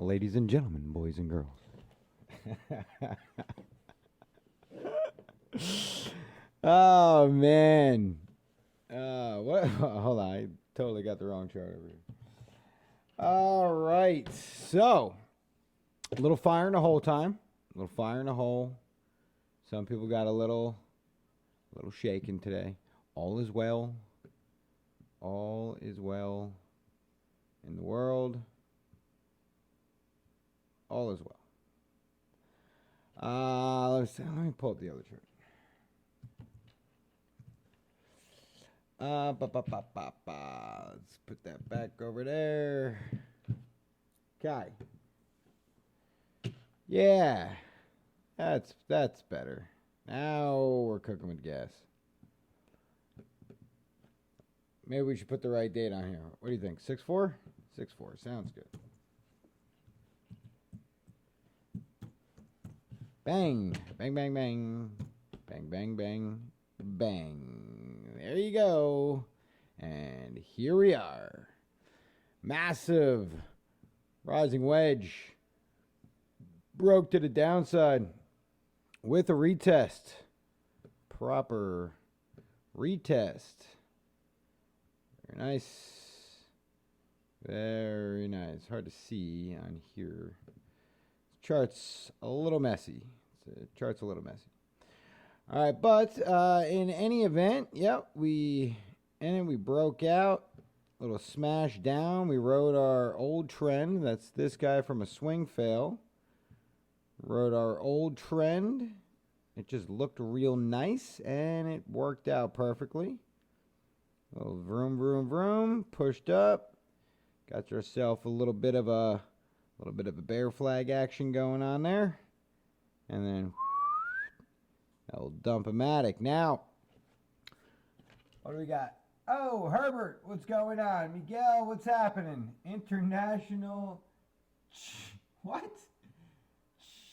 ladies and gentlemen, boys and girls. Oh man. What? Hold on, I totally got the wrong chart over here. All right, so a little fire in the hole time. A little fire in the hole. Some people got a little shaken today. All is well. All is well in the world. All is well. Let me pull up the other chart. Let's put that back over there. Okay. Yeah. That's better. Now we're cooking with gas. Maybe we should put the right date on here. What do you think? 6/4? 6/4. Sounds good. Bang. Bang, bang, bang. Bang, bang, bang. Bang. There you go. And here we are. Massive rising wedge. Broke to the downside with a retest. Proper retest. Very nice. Very nice. Hard to see on here. This chart's a little messy. The chart's a little messy. All right, but in any event, yep, we broke out. Little smash down. We rode our old trend. That's this guy from a swing fail. Rode our old trend. It just looked real nice, and it worked out perfectly. A little vroom, vroom, vroom. Pushed up. Got yourself a little bit of a bear flag action going on there, and then that will dump-o-matic. Now, what do we got? Oh, Herbert, what's going on? Miguel, what's happening? International, what?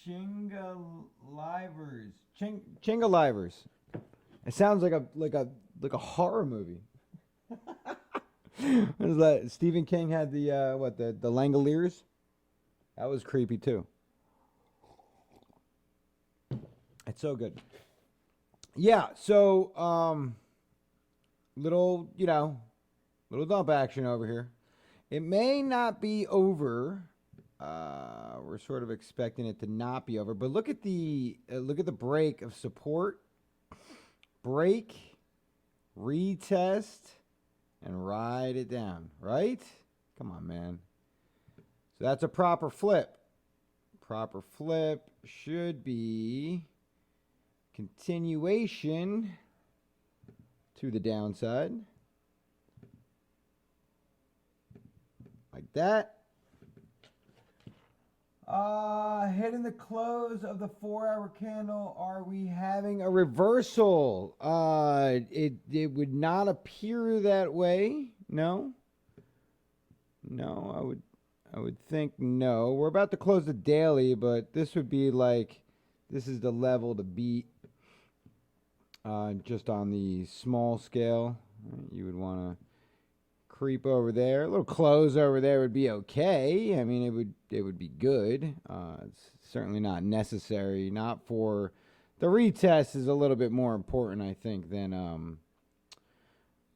Chingalivers. Chingalivers. It sounds like a horror movie. What is that? Stephen King had the Langoliers? That was creepy too. It's so good. Yeah, so little dump action over here. It may not be over. We're sort of expecting it to not be over, but look at the break of support. Break, retest, and ride it down, right? Come on, man. So that's a proper flip. Proper flip should be continuation to the downside. Like that. Hitting the close of the 4-hour candle. Are we having a reversal? It would not appear that way. No. No, I would think no. We're about to close the daily, but this would be like, this is the level to beat. Just on the small scale, you would want to creep over there. A little close over there would be okay. I mean, it would be good. It's certainly not necessary. Not for the retest is a little bit more important, I think, than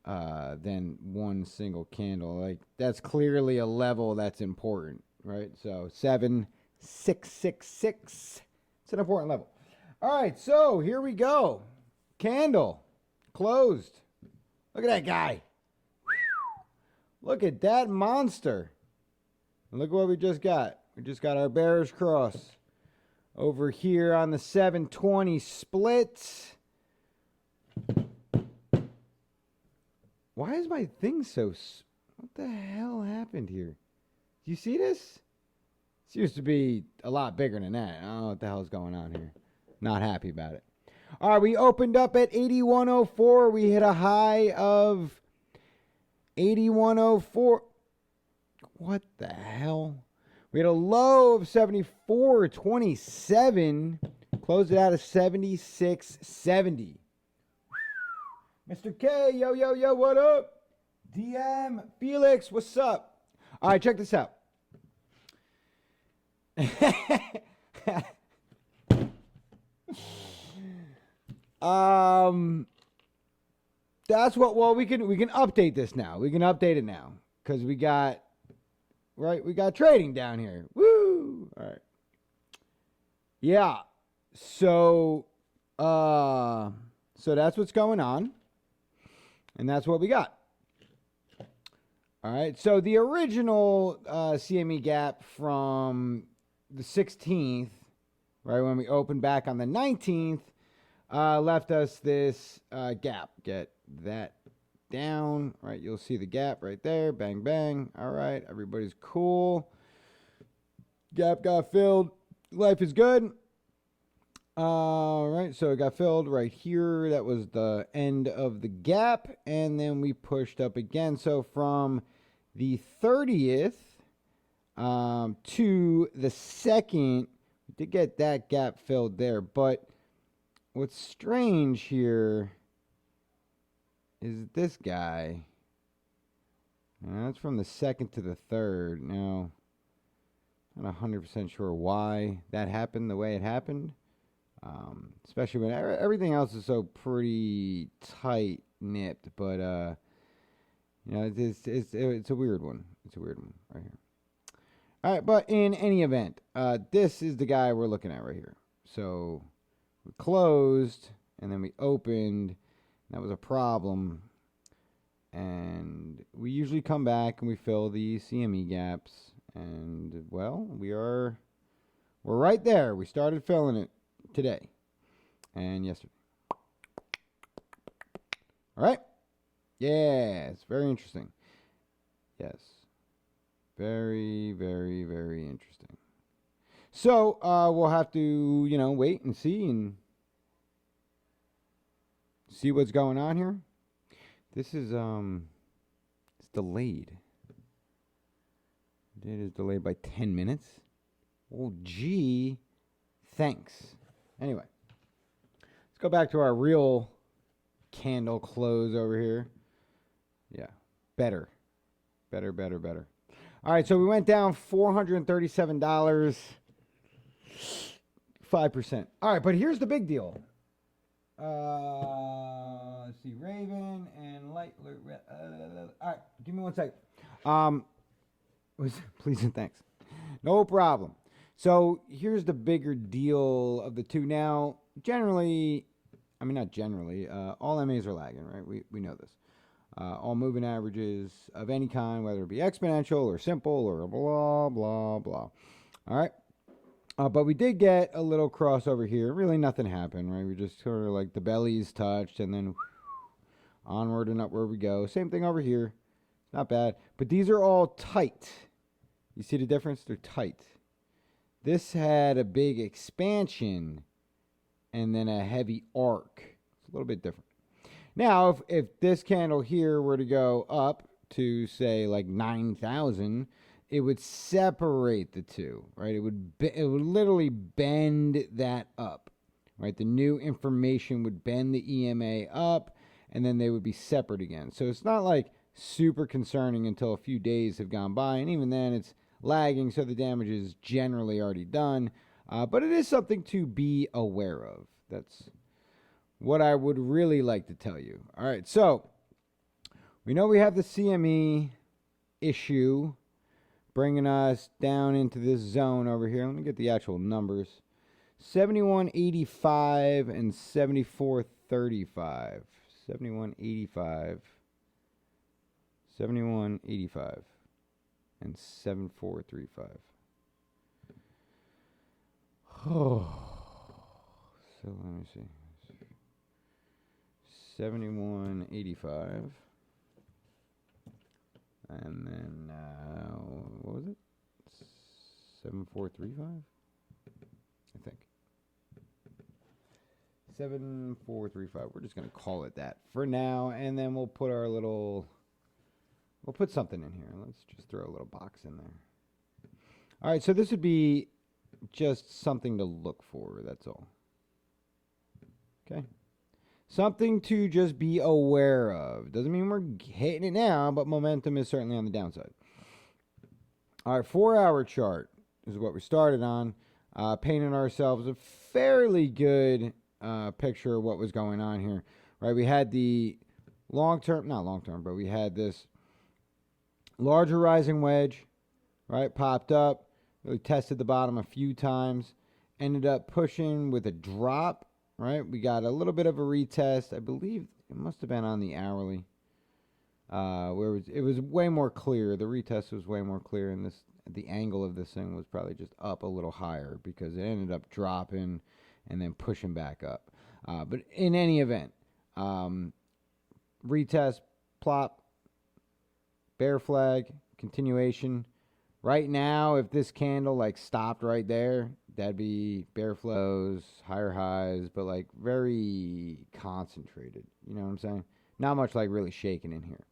one single candle. Like, that's clearly a level that's important, right? So 7666. It's an important level. All right, so here we go. Candle closed. Look at that guy. Look at that monster. And look what we just got. We just got our bearish cross over here on the 720 split. Why is my thing so... What the hell happened here? Do you see this? This used to be a lot bigger than that. I don't know what the hell's going on here. Not happy about it. All right, we opened up at 8104. We hit a high of 8104. What the hell? We had a low of 74.27. Closed it out at 76.70. Mr. K, yo, what up? DM, Felix, what's up? All right, check this out. that's what. Well, we can update this now. We can update it now because we got trading down here. Woo! All right. Yeah. So that's what's going on, and that's what we got. All right. So the original CME gap from the 16th, right when we opened back on the 19th, left us this gap. Get that down, right? You'll see the gap right there. Bang, bang. All right. Everybody's cool. Gap got filled. Life is good. All right. So it got filled right here. That was the end of the gap. And then we pushed up again. So from the 30th to the 2nd, we did get that gap filled there. But what's strange here is this guy. That's from the 2nd to the 3rd. Now, I'm not 100% sure why that happened the way it happened. Especially when everything else is so pretty tight nipped. But, it's a weird one. It's a weird one right here. All right, but in any event, this is the guy we're looking at right here. So we closed, and then we opened. That was a problem. And we usually come back and we fill the CME gaps. And, well, we're right there. We started filling it today and yesterday. All right. Yeah, it's very interesting. Yes. Very, very, very interesting. So, we'll have to, wait and see what's going on here. This is, it's delayed. It is delayed by 10 minutes. Oh, gee. Thanks. Anyway, let's go back to our real candle close over here. Yeah, better. All right, so we went down $437, 5%. All right, but here's the big deal. Let's see, Raven and Light. All right, give me 1 second. Please and thanks. No problem. So here's the bigger deal of the two. Now, not generally, all MAs are lagging, right? We know this. All moving averages of any kind, whether it be exponential or simple or blah, blah, blah. All right. But we did get a little crossover here. Really nothing happened, right? We just sort of like the bellies touched and then onward and upward we go. Same thing over here. Not bad. But these are all tight. You see the difference? They're tight. This had a big expansion and then a heavy arc. It's a little bit different. Now, if this candle here were to go up to, say, like 9,000, it would separate the two, right? It would literally bend that up, right? The new information would bend the EMA up, and then they would be separate again. So it's not like super concerning until a few days have gone by, and even then it's lagging, so the damage is generally already done. But it is something to be aware of. That's what I would really like to tell you. All right, so we know we have the CME issue bringing us down into this zone over here. Let me get the actual numbers. 71.85 and 74.35. 71.85. 71.85 and 74.35. Oh, so let me see. 71.85. And then, what was it? 7435? I think. 7435. We're just going to call it that for now. And then we'll put we'll put something in here. Let's just throw a little box in there. All right, so this would be just something to look for. That's all. Okay. Something to just be aware of. Doesn't mean we're hitting it now, but momentum is certainly on the downside. All right, 4-hour chart is what we started on. Painting ourselves a fairly good picture of what was going on here, right? We had the not long term, but we had this larger rising wedge, right? Popped up, really tested the bottom a few times, ended up pushing with a drop, right? We got a little bit of a retest. I believe it must have been on the hourly, where it was way more clear. The retest was way more clear, and the angle of this thing was probably just up a little higher because it ended up dropping and then pushing back up. But in any event, retest, plop, bear flag, continuation. Right now, if this candle like stopped right there, that'd be bear flows, higher highs, but like very concentrated. You know what I'm saying? Not much like really shaking in here.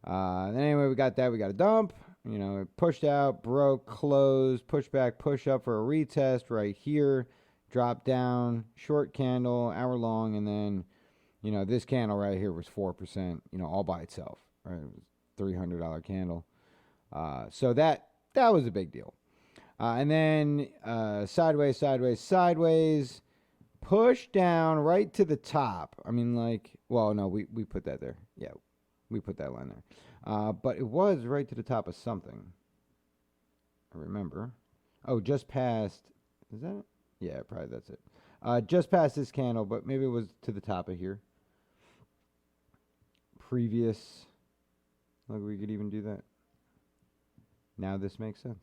Then anyway, we got that. We got a dump. You know, it pushed out, broke, closed, push back, push up for a retest right here. Drop down, short candle, hour long, and then, you know, this candle right here was 4%, you know, all by itself. Right? It was $300 candle. So that was a big deal. And then sideways, sideways, sideways, push down right to the top. I mean, like, well, no, we put that there. Yeah, we put that line there. But it was right to the top of something. I remember. Oh, just past. Is that it? Yeah, probably that's it. Just past this candle, but maybe it was to the top of here. Previous. Look, we could even do that. Now this makes sense.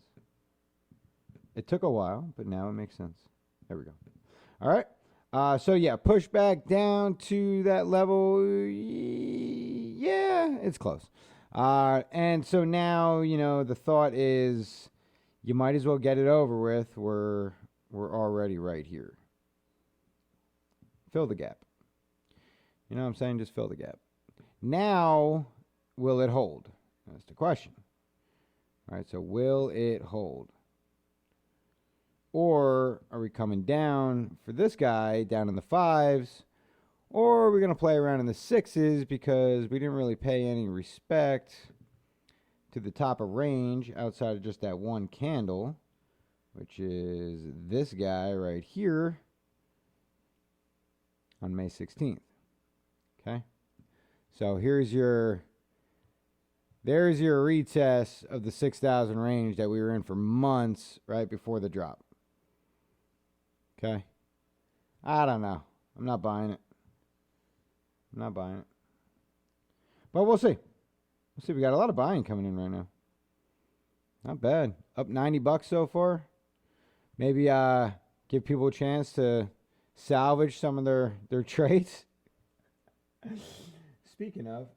It took a while, but now it makes sense. There we go. All right. So yeah, push back down to that level. Yeah, it's close. And so now, you know, the thought is you might as well get it over with. We're already right here. Fill the gap. You know what I'm saying? Just fill the gap. Now, will it hold? That's the question. All right, so will it hold? Or are we coming down for this guy, down in the 5s? Or are we going to play around in the 6s because we didn't really pay any respect to the top of range outside of just that one candle, which is this guy right here on May 16th. Okay? So there's your retest of the 6,000 range that we were in for months right before the drop. Okay? I don't know. I'm not buying it. But we'll see. We got a lot of buying coming in right now. Not bad. Up $90 so far. Maybe give people a chance to salvage some of their trades. Speaking of.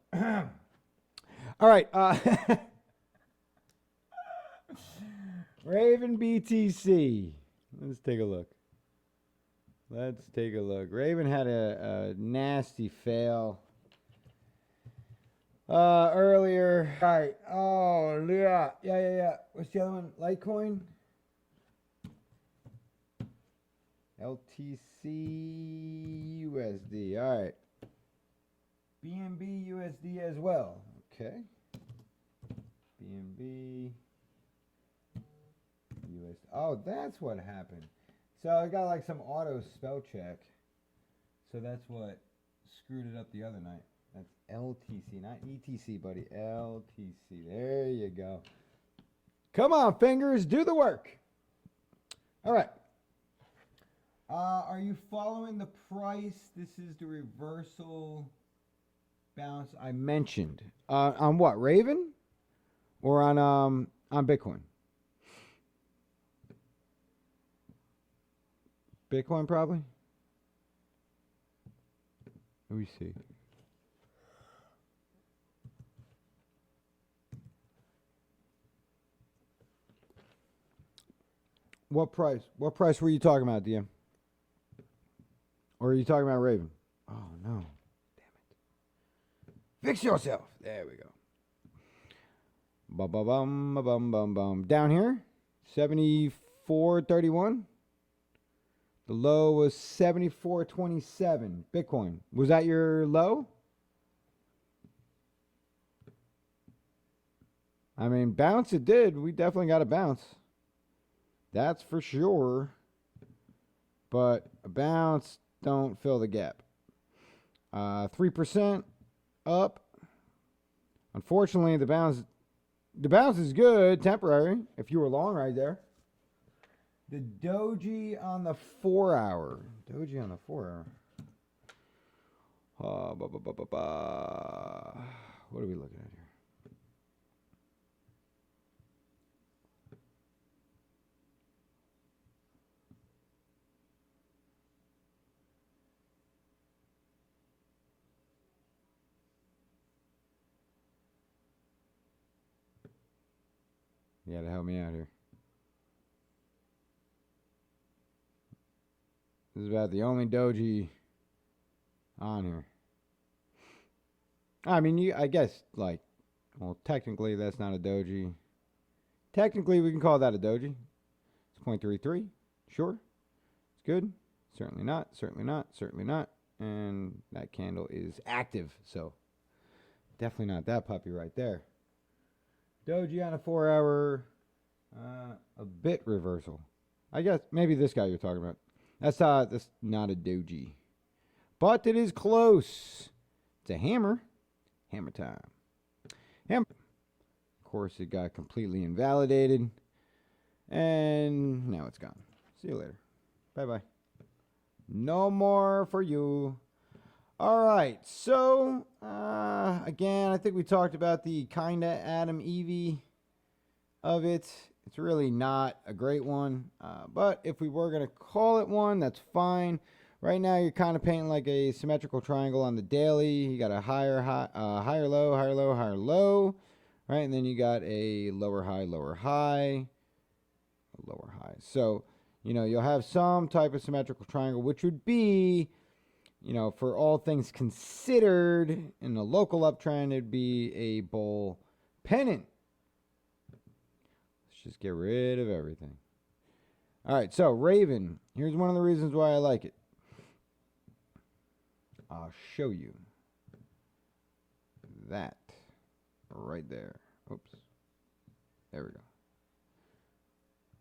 All right. Raven BTC. Let's take a look. Raven had a nasty fail earlier. All right. Oh, yeah. What's the other one? Litecoin? LTC USD. All right. BNB USD as well. Okay. BNB USD. Oh, that's what happened. So I got like some auto spell check. So that's what screwed it up the other night. That's LTC, not ETC, buddy. LTC. There you go. Come on, fingers, do the work. All right. Are you following the price? This is the reversal bounce I mentioned. On what? Raven? Or on Bitcoin? Bitcoin probably. Let me see. What price? What price were you talking about, DM? Or are you talking about Raven? Oh no. Damn it. Fix yourself. There we go. Bum. Down here, 74.31. The low was 74.27. Bitcoin. Was that your low? I mean, bounce it did. We definitely got a bounce. That's for sure. But a bounce don't fill the gap. 3% up. Unfortunately, the bounce is good, temporary, if you were long right there. The doji on the 4 hour. Doji on the 4 hour. What are we looking at here? You gotta help me out here. This is about the only doji on here. I mean, I guess, like, well, technically that's not a doji. Technically, we can call that a doji. It's 0.33. Sure. It's good. Certainly not. Certainly not. Certainly not. And that candle is active. So, definitely not that puppy right there. Doji on a 4 hour. A bit reversal. I guess maybe this guy you're talking about. That's not a doji. But it is close. It's a hammer. Hammer time. Hammer. Of course, it got completely invalidated. And now it's gone. See you later. Bye-bye. No more for you. All right. So, again, I think we talked about the kinda Adam Evie of it. It's really not a great one. But if we were going to call it one, that's fine. Right now, you're kind of painting like a symmetrical triangle on the daily. You got a higher low, higher low, higher low, right? And then you got a lower high, lower high, lower high. So, you'll have some type of symmetrical triangle, which would be, for all things considered, in the local uptrend, it'd be a bull pennant. Let's just get rid of everything. All right, so Raven. Here's one of the reasons why I like it. I'll show you that right there. Oops. There we go.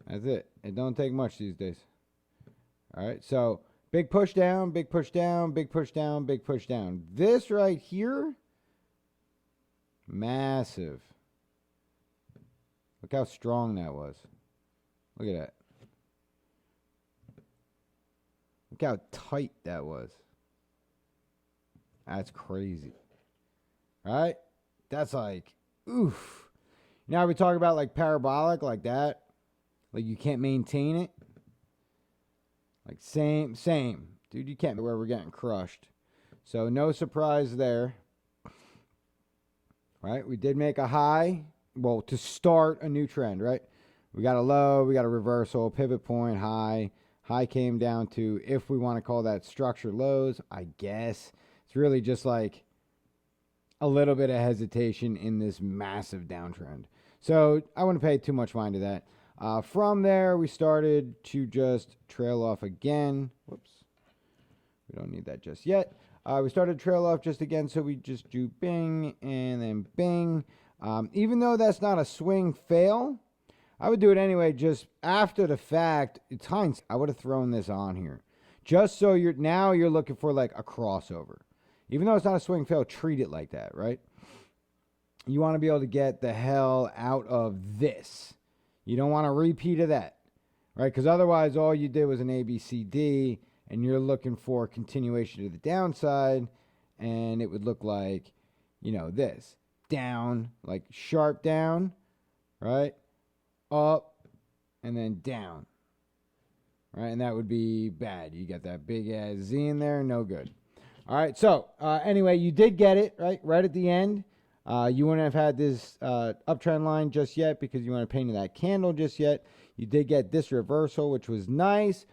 That's it. It don't take much these days. All right. So big push down, big push down, big push down, big push down. This right here, massive. Look how strong that was. Look at that. Look how tight that was. That's crazy. All right? That's like, oof. Now we talk about like parabolic like that. Like you can't maintain it. Like same. Dude, you can't, where we're getting crushed. So no surprise there. Right? We did make a high. Well, to start a new trend, right? We got a low, we got a reversal, pivot point, high. High came down to, if we want to call that structure lows, I guess. It's really just like a little bit of hesitation in this massive downtrend. So I wouldn't pay too much mind to that. From there, we started to just trail off again. Whoops. We don't need that just yet. We started to trail off just again, so we just do bing and then bing. Even though that's not a swing fail, I would do it anyway just after the fact. It's hindsight. I would have thrown this on here. Just so you're looking for like a crossover. Even though it's not a swing fail, treat it like that, right? You want to be able to get the hell out of this. You don't want a repeat of that, right? Because otherwise all you did was an ABCD and you're looking for continuation to the downside, and it would look like, this. Down, like sharp down, right? Up, and then down, right? And that would be bad. You got that big ass Z in there, no good. All right, so anyway, you did get it, right at the end. You wouldn't have had this uptrend line just yet because you weren't painting that candle just yet. You did get this reversal, which was nice,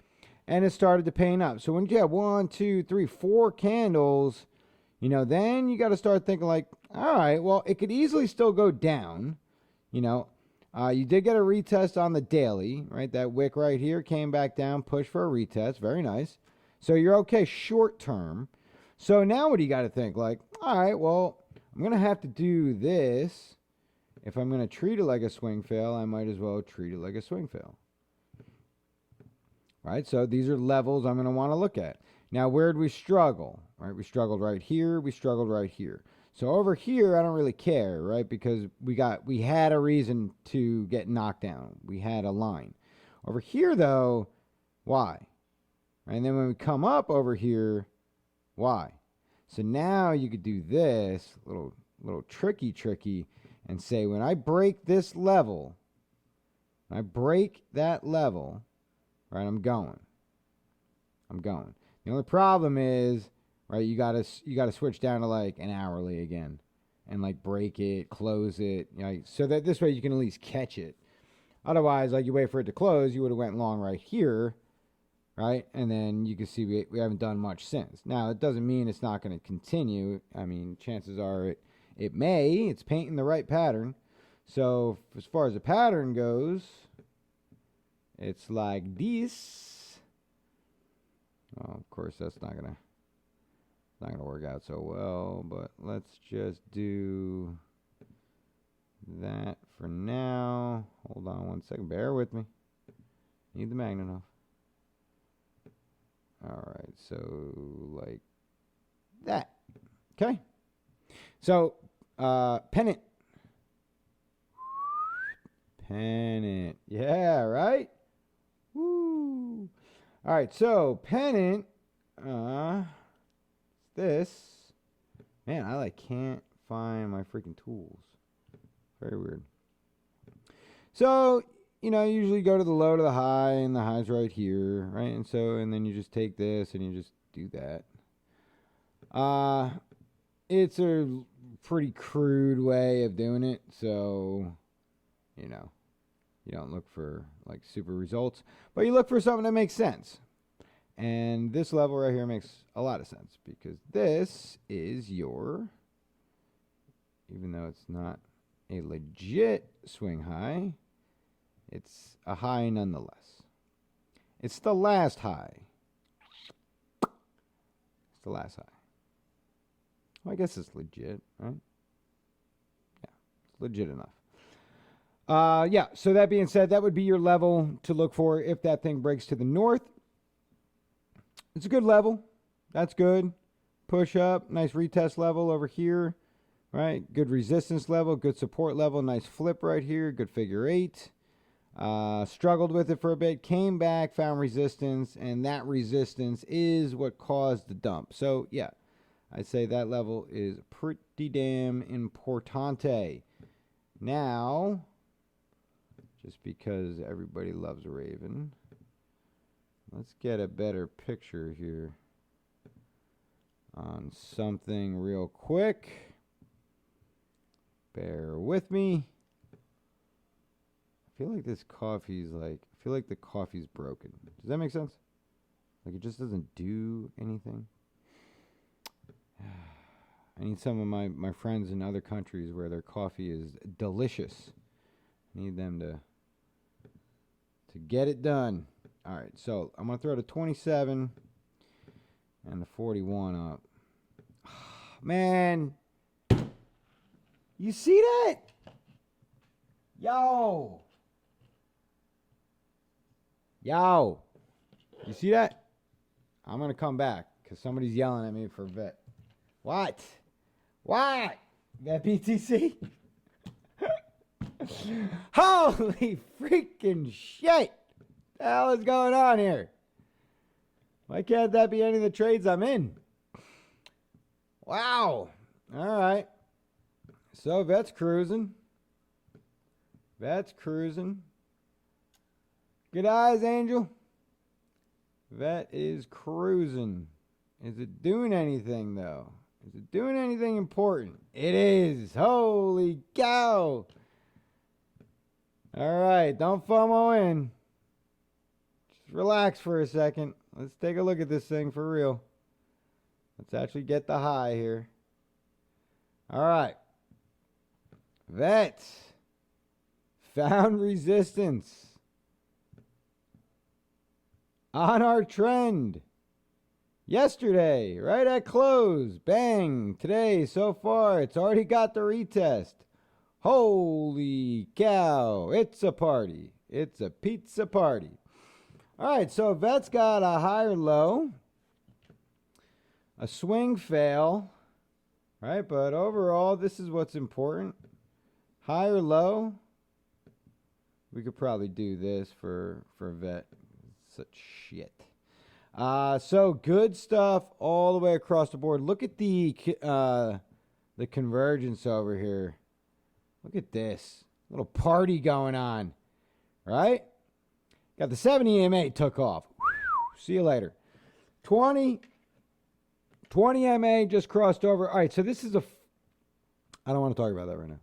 and it started to paint up. So when you have 1, 2, 3, 4 candles, then you got to start thinking like, all right, well, it could easily still go down. You did get a retest on the daily, right? That wick right here came back down, pushed for a retest. Very nice. So you're okay short term. So now what do you got to think? Like, all right, well, I'm going to have to do this. If I'm going to treat it like a swing fail, I might as well treat it like a swing fail. Right? So these are levels I'm going to want to look at. Now, where'd we struggle? Right, we struggled right here. We struggled right here. So over here, I don't really care, right? Because we had a reason to get knocked down. We had a line. Over here, though, why? And then when we come up over here, why? So now you could do this little tricky, and say when I break this level, when I break that level, right? I'm going. The only problem is, right, you gotta switch down to like an hourly again, and like break it, close it, you know, so that this way you can at least catch it. Otherwise, like you wait for it to close, you would have went long right here, right, and then you can see we haven't done much since. Now it doesn't mean it's not going to continue. I mean, chances are it may. It's painting the right pattern. So as far as the pattern goes, it's like this. Well, of course, that's not gonna work out so well, but let's just do that for now. Hold on one second. Bear with me. Need the magnet off. All right, so like that. Okay. So, pennant. Pennant. Yeah, right? Woo. All right, so pennant, this. Man, I like can't find my freaking tools. Very weird. So, you know, you usually go to the low to the high, and the high's right here, right? And then you just take this and you just do that. It's a pretty crude way of doing it, so, you know, you don't look for like super results, but you look for something that makes sense. And this level right here makes a lot of sense because this is your, even though it's not a legit swing high, it's a high nonetheless. It's the last high. It's the last high. Well, I guess it's legit, right? Yeah, it's legit enough. Yeah, so that being said, that would be your level to look for if that thing breaks to the north. It's a good level. That's good. Push up, nice retest level over here, right? Good resistance level, good support level, nice flip right here, good figure eight. Struggled with it for a bit, came back, found resistance, and that resistance is what caused the dump. So, yeah, I'd say that level is pretty damn importante. Now, just because everybody loves Raven, let's get a better picture here on something real quick. Bear with me. I feel like this coffee's like, I feel like the coffee's broken. Does that make sense? Like it just doesn't do anything. I need some of my friends in other countries where their coffee is delicious. I need them to get it done. All right, so I'm going to throw the 27 and the 41 up. Man, you see that? Yo, you see that? I'm going to come back because somebody's yelling at me for vet. What? That BTC? Holy freaking shit. What the hell is going on here? Why can't that be any of the trades I'm in? Wow. All right. So Vet's cruising. Good eyes, Angel. Vet is cruising. Is it doing anything, though? Is it doing anything important? It is. Holy cow. All right. Don't FOMO in. Just relax for a second. Let's take a look at this thing for real. Let's actually get the high here. All right. Vet found resistance on our trend yesterday, right at close. Bang. Today, so far, it's already got the retest. Holy cow. It's a party. It's a pizza party. All right, so Vet's got a higher low. a swing fail, right? But overall, this is what's important. High or low? We could probably do this for vet. Such shit. So good stuff all the way across the board. Look at the convergence over here. Look at this little party going on, right? Got the 70 EMA took off. See you later. 20 MA just crossed over. All right, so this is I don't want to talk about that right now.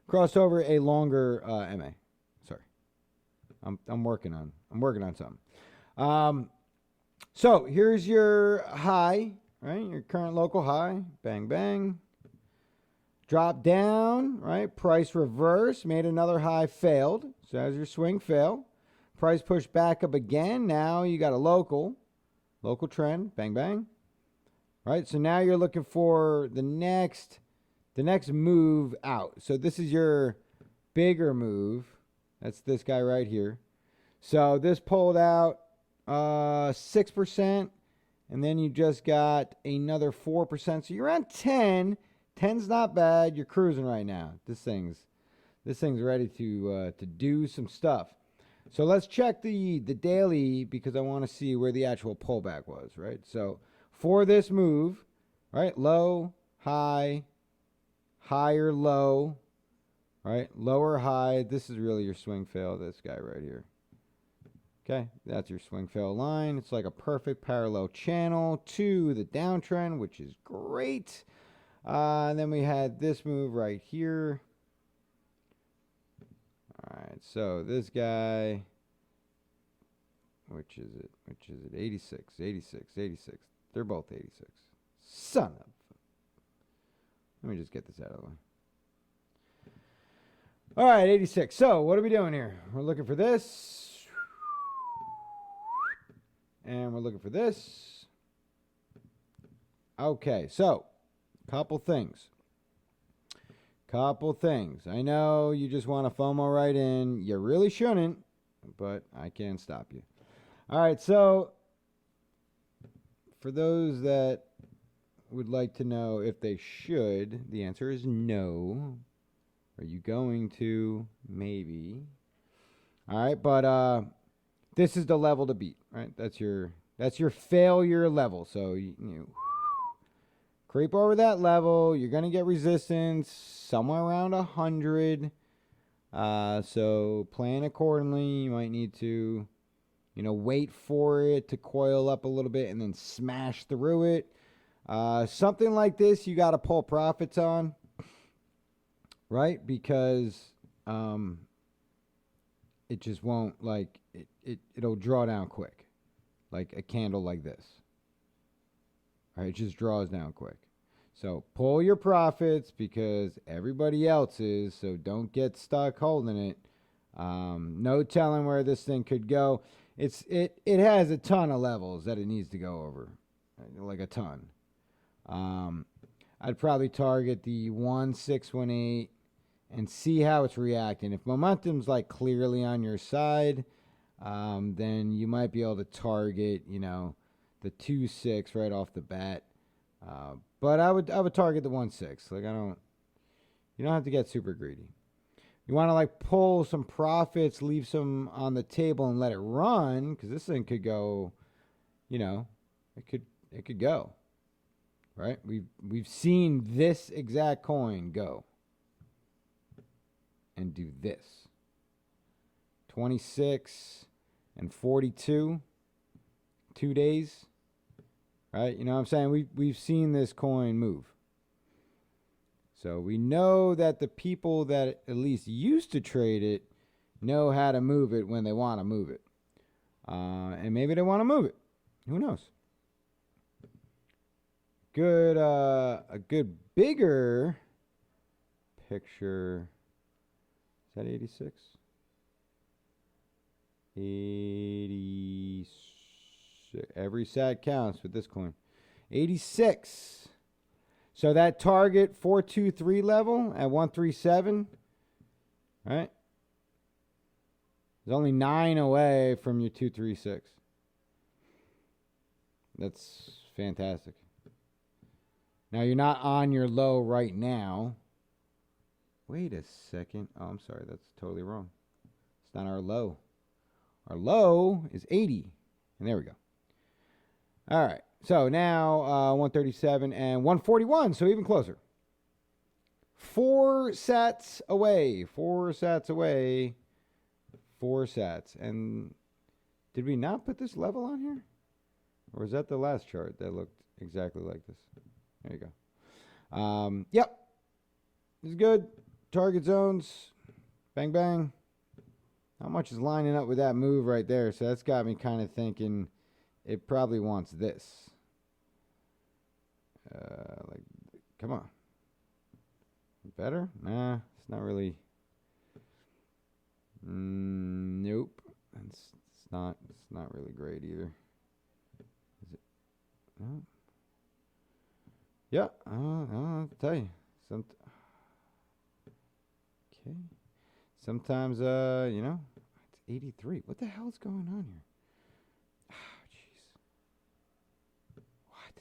Crossed over a longer MA. Sorry, I'm working on something. So here's your high, right? Your current local high. Bang bang. Drop down, right? Price reverse, made another high, failed. So as your swing fail. Price pushed back up again. Now you got a local trend. Bang bang. Right? So now you're looking for the next move out. So this is your bigger move. That's this guy right here. So this pulled out 6%, and then you just got another 4%. So you're around 10. 10's not bad. You're cruising right now. This thing's ready to do some stuff. So let's check the daily because I want to see where the actual pullback was, right? So for this move, right? Low, high, higher, low, right? Lower, high. This is really your swing fail, this guy right here. Okay, that's your swing fail line. It's like a perfect parallel channel to the downtrend, which is great. And then we had this move right here. All right, so this guy, which is it? 86. They're both 86. Son of. Let me just get this out of the way. All right, 86. So what are we doing here? We're looking for this. And we're looking for this. Okay, so couple things. I know you just want to FOMO right in. You really shouldn't, but I can't stop you. All right, so for those that would like to know if they should, the answer is no. Are you going to? Maybe. All right, but this is the level to beat, right? That's your failure level. So you creep over that level. You're going to get resistance somewhere around 100. So plan accordingly. You might need to, wait for it to coil up a little bit and then smash through it. Something like this, you got to pull profits on, right? Because it just won't, it'll draw down quick, like a candle like this. All right, it just draws down quick. So pull your profits because everybody else is, so don't get stuck holding it. No telling where this thing could go. It has a ton of levels that it needs to go over, like a ton. I'd probably target the 1618 and see how it's reacting. If momentum's clearly on your side, then you might be able to target, the 26 right off the bat. But I would target the 16. You don't have to get super greedy. You want to pull some profits, leave some on the table and let it run, because this thing could go, it could go. Right? We've seen this exact coin go and do this. 26 and 42, 2 days. Right? You know what I'm saying? We've seen this coin move. So we know that the people that at least used to trade it know how to move it when they want to move it. And maybe they want to move it. Who knows? A good bigger picture. Is that 86? 86. Every sat counts with this coin. 86. So that target 423 level at 137, right? Is only 9 away from your 236. That's fantastic. Now, you're not on your low right now. Wait a second. Oh, I'm sorry. That's totally wrong. It's not our low. Our low is 80. And there we go. All right. So now 137 and 141. So even closer. 4 sats away. 4 sats away. 4 sats. And did we not put this level on here? Or was that the last chart that looked exactly like this? There you go. Yep. This is good. Target zones. Bang, bang. Not much is lining up with that move right there. So that's got me kind of thinking it probably wants this. Like, come on. Better? Nah, it's not really. Nope. It's not really great either. Is it? No. Yeah, I'll tell you. Okay. Sometimes, you know, it's 83. What the hell is going on here? Ah, jeez. What?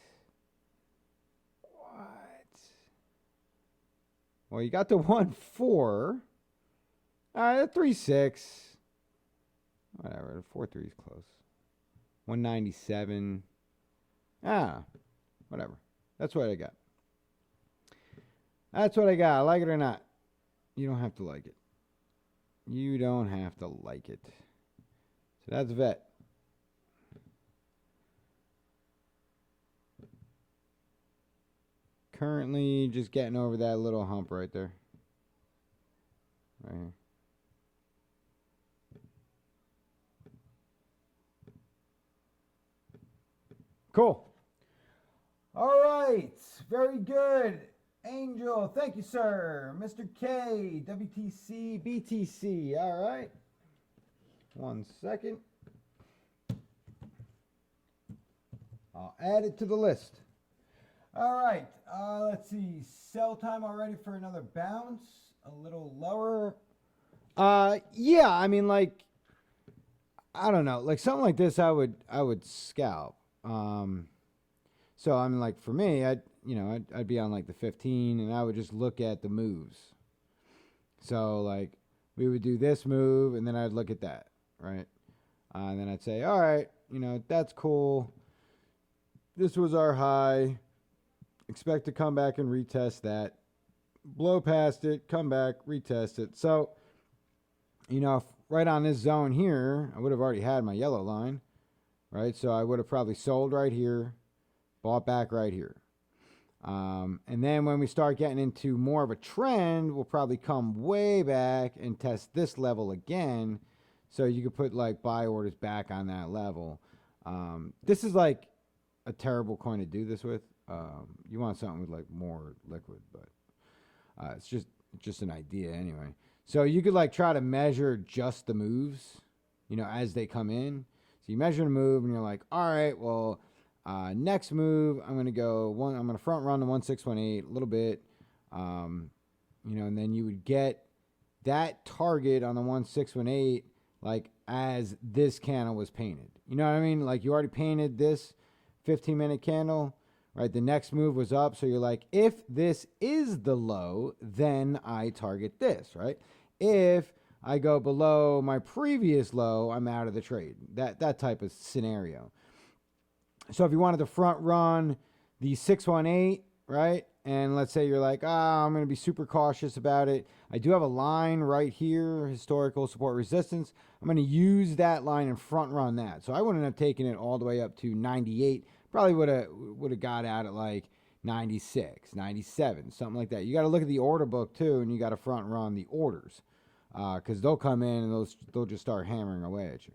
Well, you got the 1-4. All right, 3-6. Whatever. 4-3 is close. 197. Whatever. That's what I got. That's what I got. Like it or not. You don't have to like it. You don't have to like it. So that's vet. Currently just getting over that little hump right there. Right here. Cool. All right. Very good. Angel, thank you, sir. Mr. K, WTC, BTC. All right. 1 second. I'll add it to the list. All right. Let's see. Sell time already for another bounce. A little lower. Yeah. I mean, like, I don't know. Like something like this, I would scalp. So I mean, like for me, I'd be on like the 15, and I would just look at the moves. So like we would do this move, and then I'd look at that, right? And then I'd say, all right, that's cool. This was our high. Expect to come back and retest that. Blow past it, come back, retest it. So, if right on this zone here, I would have already had my yellow line, right? So I would have probably sold right here, bought back right here. And then when we start getting into more of a trend, we'll probably come way back and test this level again. So you could put like buy orders back on that level. This is like a terrible coin to do this with. You want something with like more liquid, but it's just an idea anyway. So you could like try to measure just the moves, as they come in. So you measure the move and you're like, all right, well, next move, I'm going to front run the 1618 a little bit, and then you would get that target on the 1618, like as this candle was painted. You know what I mean? Like you already painted this 15-minute candle, right? The next move was up. So you're like, if this is the low, then I target this, right? If I go below my previous low, I'm out of the trade. That type of scenario. So if you wanted to front run the 618, right? And let's say you're like, I'm going to be super cautious about it. I do have a line right here, historical support resistance. I'm going to use that line and front run that. So I wouldn't have taken it all the way up to 98. Probably would have got out at like 96, 97, something like that. You got to look at the order book too, and you got to front run the orders because they'll come in and they'll just start hammering away at you.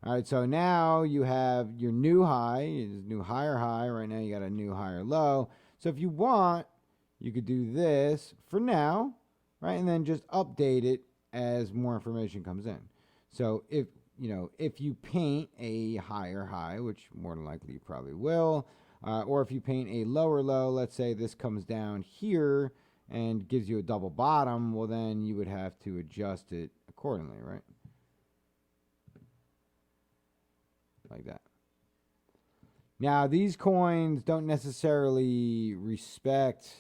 All right, so now you have your new high, new higher high. Right now you got a new higher low. So if you want, you could do this for now, right? And then just update it as more information comes in. So if you paint a higher high, which more than likely you probably will, or if you paint a lower low, let's say this comes down here and gives you a double bottom, well, then you would have to adjust it accordingly, right? Like that. Now, these coins don't necessarily respect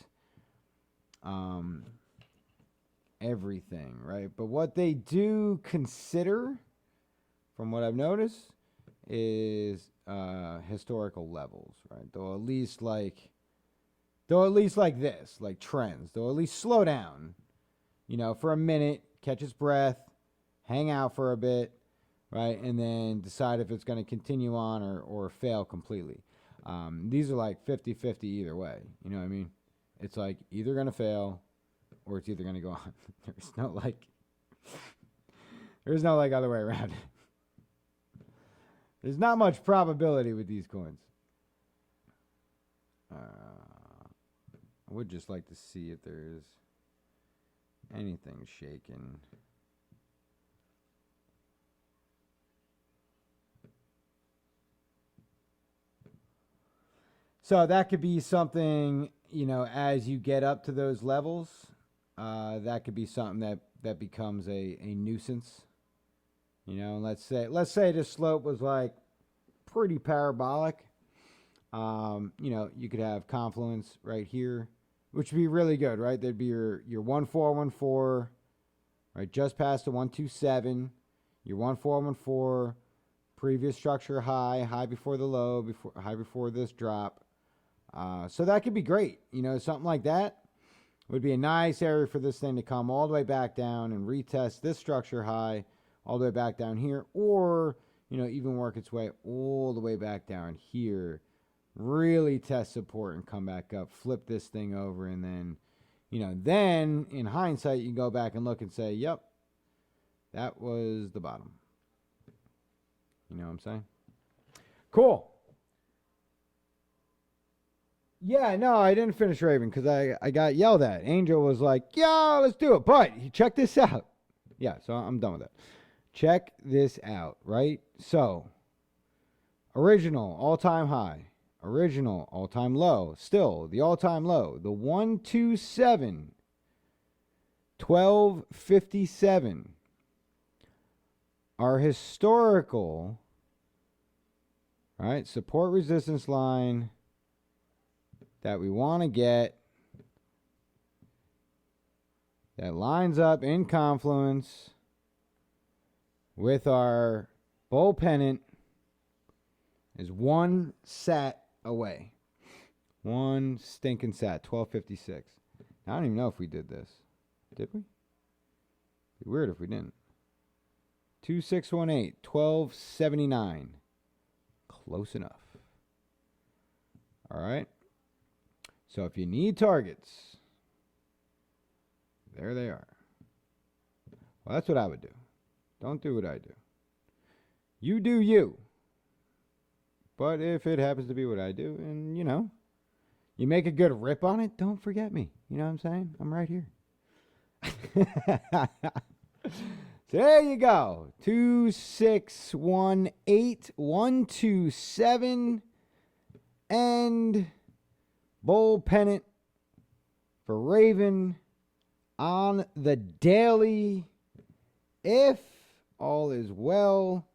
everything, right? But what they do consider, from what I've noticed, is historical levels, right? They'll at least like this, like trends. They'll at least slow down, for a minute, catch its breath, hang out for a bit, right? And then decide if it's going to continue on or fail completely. These are like 50-50 either way. You know what I mean? It's like either going to fail or it's either going to go on. There's no like other way around it. There's not much probability with these coins. I would just like to see if there's anything shaking. So that could be something, as you get up to those levels, that could be something that becomes a nuisance. Let's say this slope was like pretty parabolic. You could have confluence right here, which would be really good, right? There'd be your 1414, right, just past the 127, your 1414, previous structure high before the low, high before this drop. So that could be great. Something like that would be a nice area for this thing to come all the way back down and retest this structure high all the way back down here, or, even work its way all the way back down here, really test support and come back up, flip this thing over, and then, then in hindsight, you can go back and look and say, yep, that was the bottom. You know what I'm saying? Cool. Yeah, no, I didn't finish Raven because I got yelled at. Angel was like, yo, let's do it. But check this out. Yeah, so I'm done with it. Check this out, right? So, original all-time high. Original all-time low. Still, the all-time low. The 127. 1257. Our historical, right, support resistance line that we want to get that lines up in confluence with our bull pennant is one sat away. One stinking sat, 1256. I don't even know if we did this. Did we? It'd be weird if we didn't. 2618, 1279. Close enough. All right. So if you need targets, there they are. Well, that's what I would do. Don't do what I do. You do you. But if it happens to be what I do, and you make a good rip on it, don't forget me. You know what I'm saying? I'm right here. So there you go. 2618 127 and bull pennant for Raven on the daily. If all is well,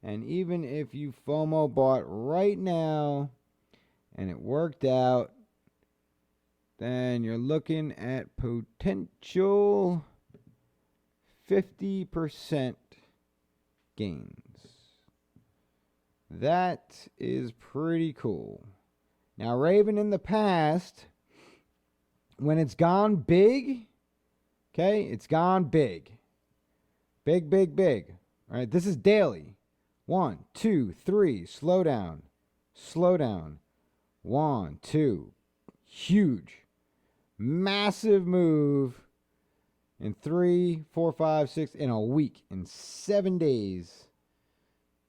and even if you FOMO bought right now and it worked out, then you're looking at potential 50% gains. That is pretty cool. Now, Raven in the past, when it's gone big, okay, it's gone big. Big, big, big. All right, this is daily. 1, 2, 3, slow down. Slow down. 1, 2, huge. Massive move in 3, 4, 5, 6, in a week, in 7 days.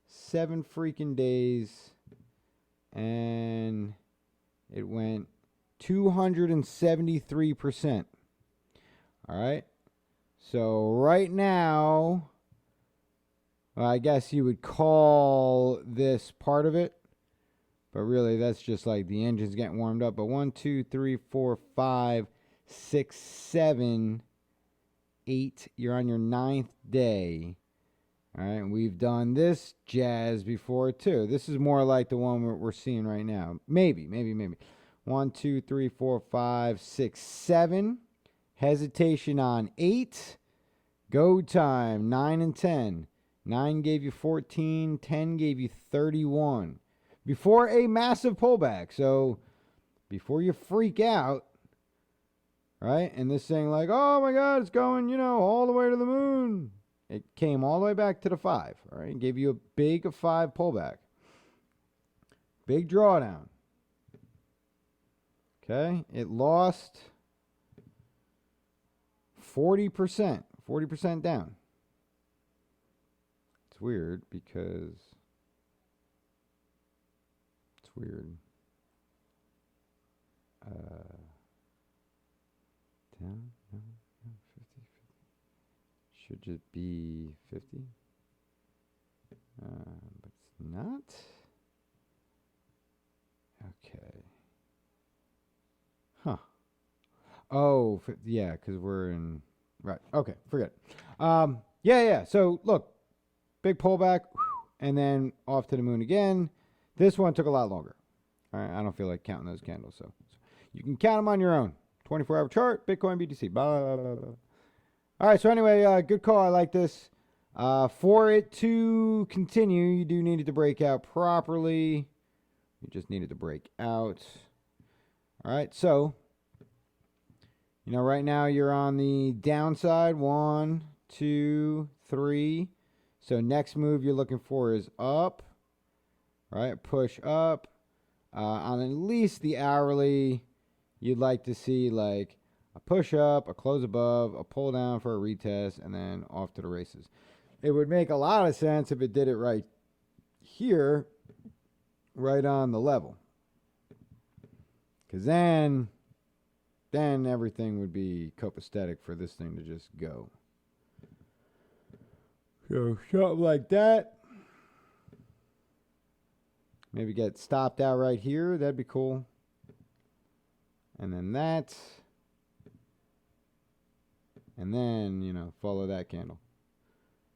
7 freaking days. And it went 273%. All right. So right now, well, I guess you would call this part of it. But really, that's just like the engine's getting warmed up. But 1, 2, 3, 4, 5, 6, 7, 8. You're on your 9th day. All right, and we've done this jazz before too. This is more like the one we're seeing right now. Maybe. 1, 2, 3, 4, 5, 6, 7. Hesitation on 8. Go time 9 and 10. 9 gave you 14. 10 gave you 31. Before a massive pullback. So before you freak out, right? And this thing like, oh my God, it's going, all the way to the moon. It came all the way back to the 5, all right? Gave you a big 5 pullback. Big drawdown. Okay? It lost 40%. 40% down. It's weird because... It's weird. 10? No, 50. Should just be 50. But it's not. Okay. Huh. Oh, yeah, because we're in... Right. Okay, forget it. Yeah. So, look. Big pullback. And then off to the moon again. This one took a lot longer. All right, I don't feel like counting those candles. So you can count them on your own. 24-hour chart, Bitcoin BTC. Blah, blah, blah, blah. All right, so anyway, good call. I like this. For it to continue, you do need it to break out properly. You just needed to break out. All right, so, right now you're on the downside. 1, 2, 3. So next move you're looking for is up. All right, push up. On at least the hourly, you'd like to see like a push up, a close above, a pull down for a retest, and then off to the races. It would make a lot of sense if it did it right here, right on the level. Because then everything would be copacetic for this thing to just go. So something like that. Maybe get stopped out right here. That'd be cool. And then that. And then, follow that candle.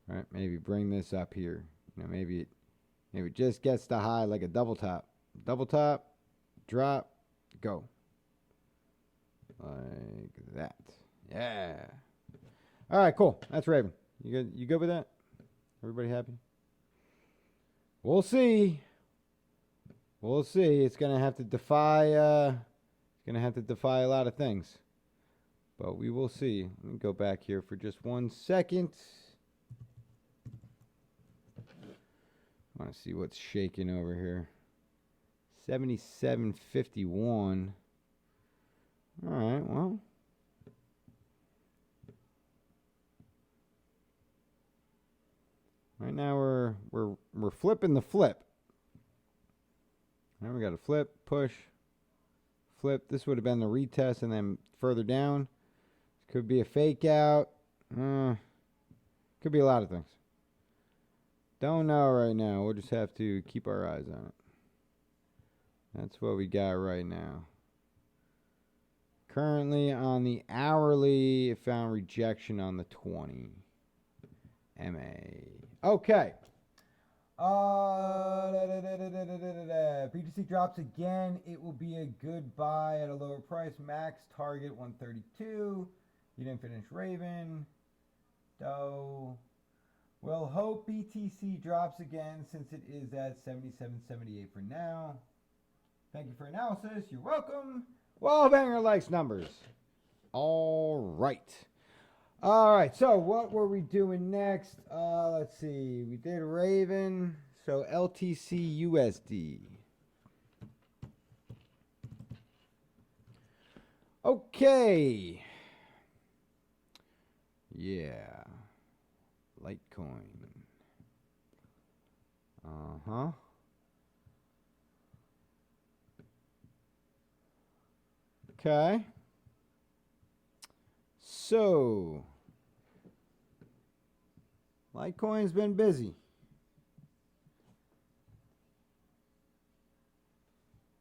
All right, maybe bring this up here. Maybe it just gets to high like a double top. Double top, drop, go. Like that. Yeah. All right, cool. That's Raven. You good with that? Everybody happy? We'll see. We'll see. It's gonna have to defy a lot of things. But we will see. Let me go back here for just 1 second. I want to see what's shaking over here. 77.51. All right, well. Right now we're flipping the flip. Now we got a flip, push, flip. This would have been the retest and then further down. Could be a fake out. Could be a lot of things. Don't know right now. We'll just have to keep our eyes on it. That's what we got right now. Currently on the hourly, it found rejection on the 20. MA. Okay. BTC drops again. It will be a good buy at a lower price. Max target 132. You didn't finish Raven. Doe. We'll hope BTC drops again since it is at 77.78 for now. Thank you for analysis. You're welcome. Wallbanger likes numbers. All right. All right. So what were we doing next? Let's see. We did Raven. So LTC USD. Okay. Yeah. Litecoin. Uh-huh. Okay. So, Litecoin's been busy.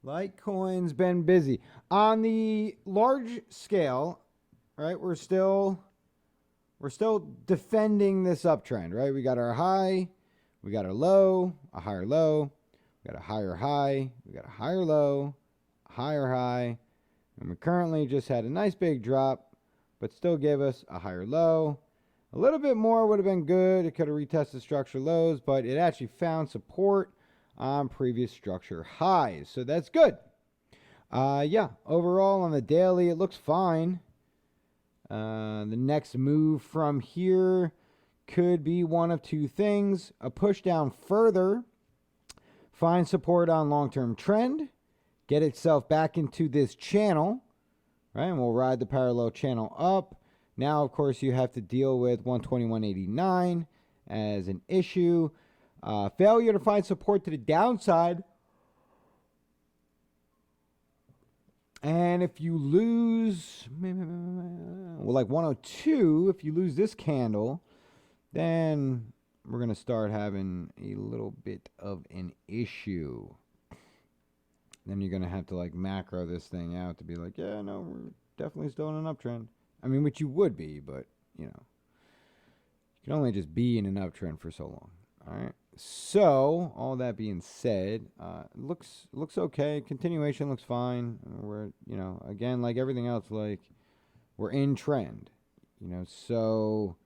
Litecoin's been busy. On the large scale, right, we're still we're still defending this uptrend, right? We got our high, we got our low, a higher low, we got a higher high, we got a higher low, a higher high, and we currently just had a nice big drop, but still gave us a higher low. A little bit more would have been good. It could have retested structure lows, but it actually found support on previous structure highs, so that's good. Yeah, overall on the daily, it looks fine. The next move from here could be one of two things: a push down further, find support on long-term trend, get itself back into this channel, right? And we'll ride the parallel channel up. Now, of course, you have to deal with 121.89 as an issue. Failure to find support to the downside. And if you lose, well, like 102, if you lose this candle, then we're going to start having a little bit of an issue. Then you're going to have to like macro this thing out to be like, yeah, no, we're definitely still in an uptrend. I mean, which you would be, but, you know, you can only just be in an uptrend for so long. All right. So, all that being said, looks okay. Continuation looks fine. We're, you know, again, like everything else, like, we're in trend. You know, so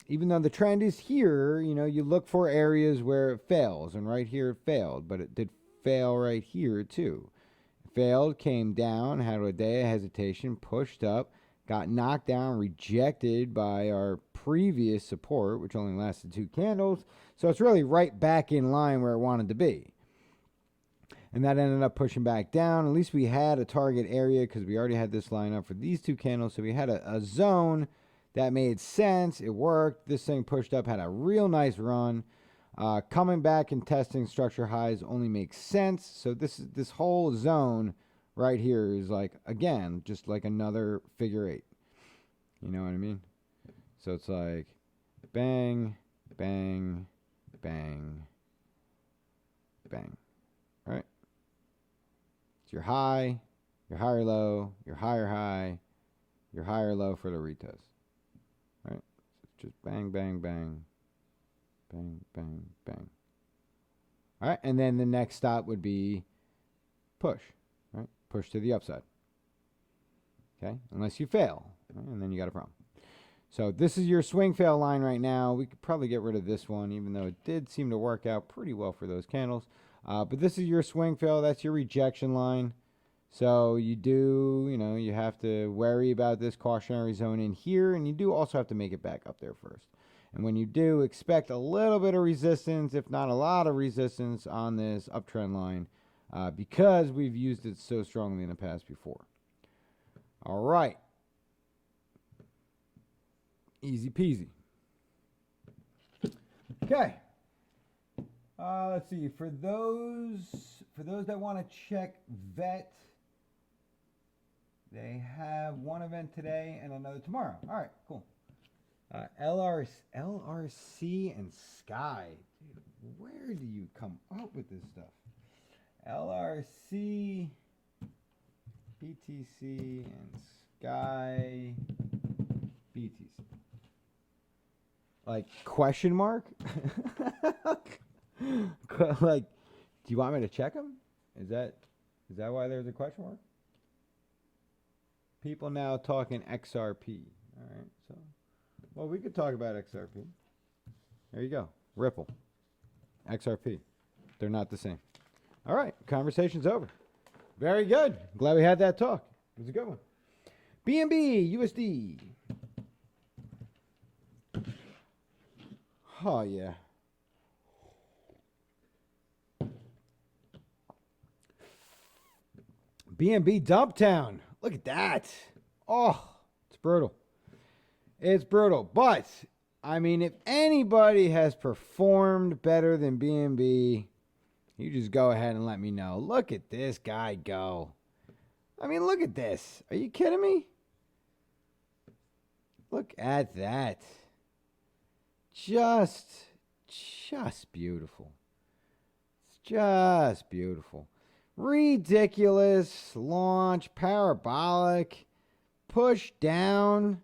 even though the trend is here, you know, you look for areas where it fails. And right here it failed, but it did fail right here too. It failed, came down, had a day of hesitation, pushed up, got knocked down, rejected by our previous support, which only lasted 2 candles. So it's really right back in line where it wanted to be. And that ended up pushing back down. At least we had a target area because we already had this line up for these 2 candles. So we had a zone that made sense. It worked. This thing pushed up, had a real nice run. Coming back and testing structure highs only makes sense. So this whole zone right here is like, again, just like another figure 8. You know what I mean? So it's like bang, bang, bang, bang. All right? It's your high, your higher low, your higher high, your higher low for the retest. Right? So it's just bang, bang, bang, bang, bang, bang. All right? And then the next stop would be push. Right? Push to the upside. Okay? Unless you fail. Right? And then you got a problem. So this is your swing fail line right now. We could probably get rid of this one, even though it did seem to work out pretty well for those candles. But this is your swing fail. That's your rejection line. So you do, you know, you have to worry about this cautionary zone in here. And you do also have to make it back up there first. And when you do, expect a little bit of resistance, if not a lot of resistance on this uptrend line. Because we've used it so strongly in the past before. All right. Easy peasy. Okay. Let's see. For those that want to check VET, they have one event today and another tomorrow. All right, cool. LRC and Sky. Dude, where do you come up with this stuff? LRC, BTC, and Sky, BTC. Like, question mark? Like, do you want me to check them? Is that why there's a question mark? People now talking XRP. All right, so, well, we could talk about XRP. There you go. Ripple. XRP. They're not the same. All right, conversation's over. Very good. Glad we had that talk. It was a good one. BNB USD. Oh, yeah. BNB Dumptown. Look at that. Oh, it's brutal. It's brutal. But, I mean, if anybody has performed better than BNB, you just go ahead and let me know. Look at this guy go. I mean, look at this. Are you kidding me? Look at that. Just beautiful. It's just beautiful. Ridiculous launch, parabolic, push down,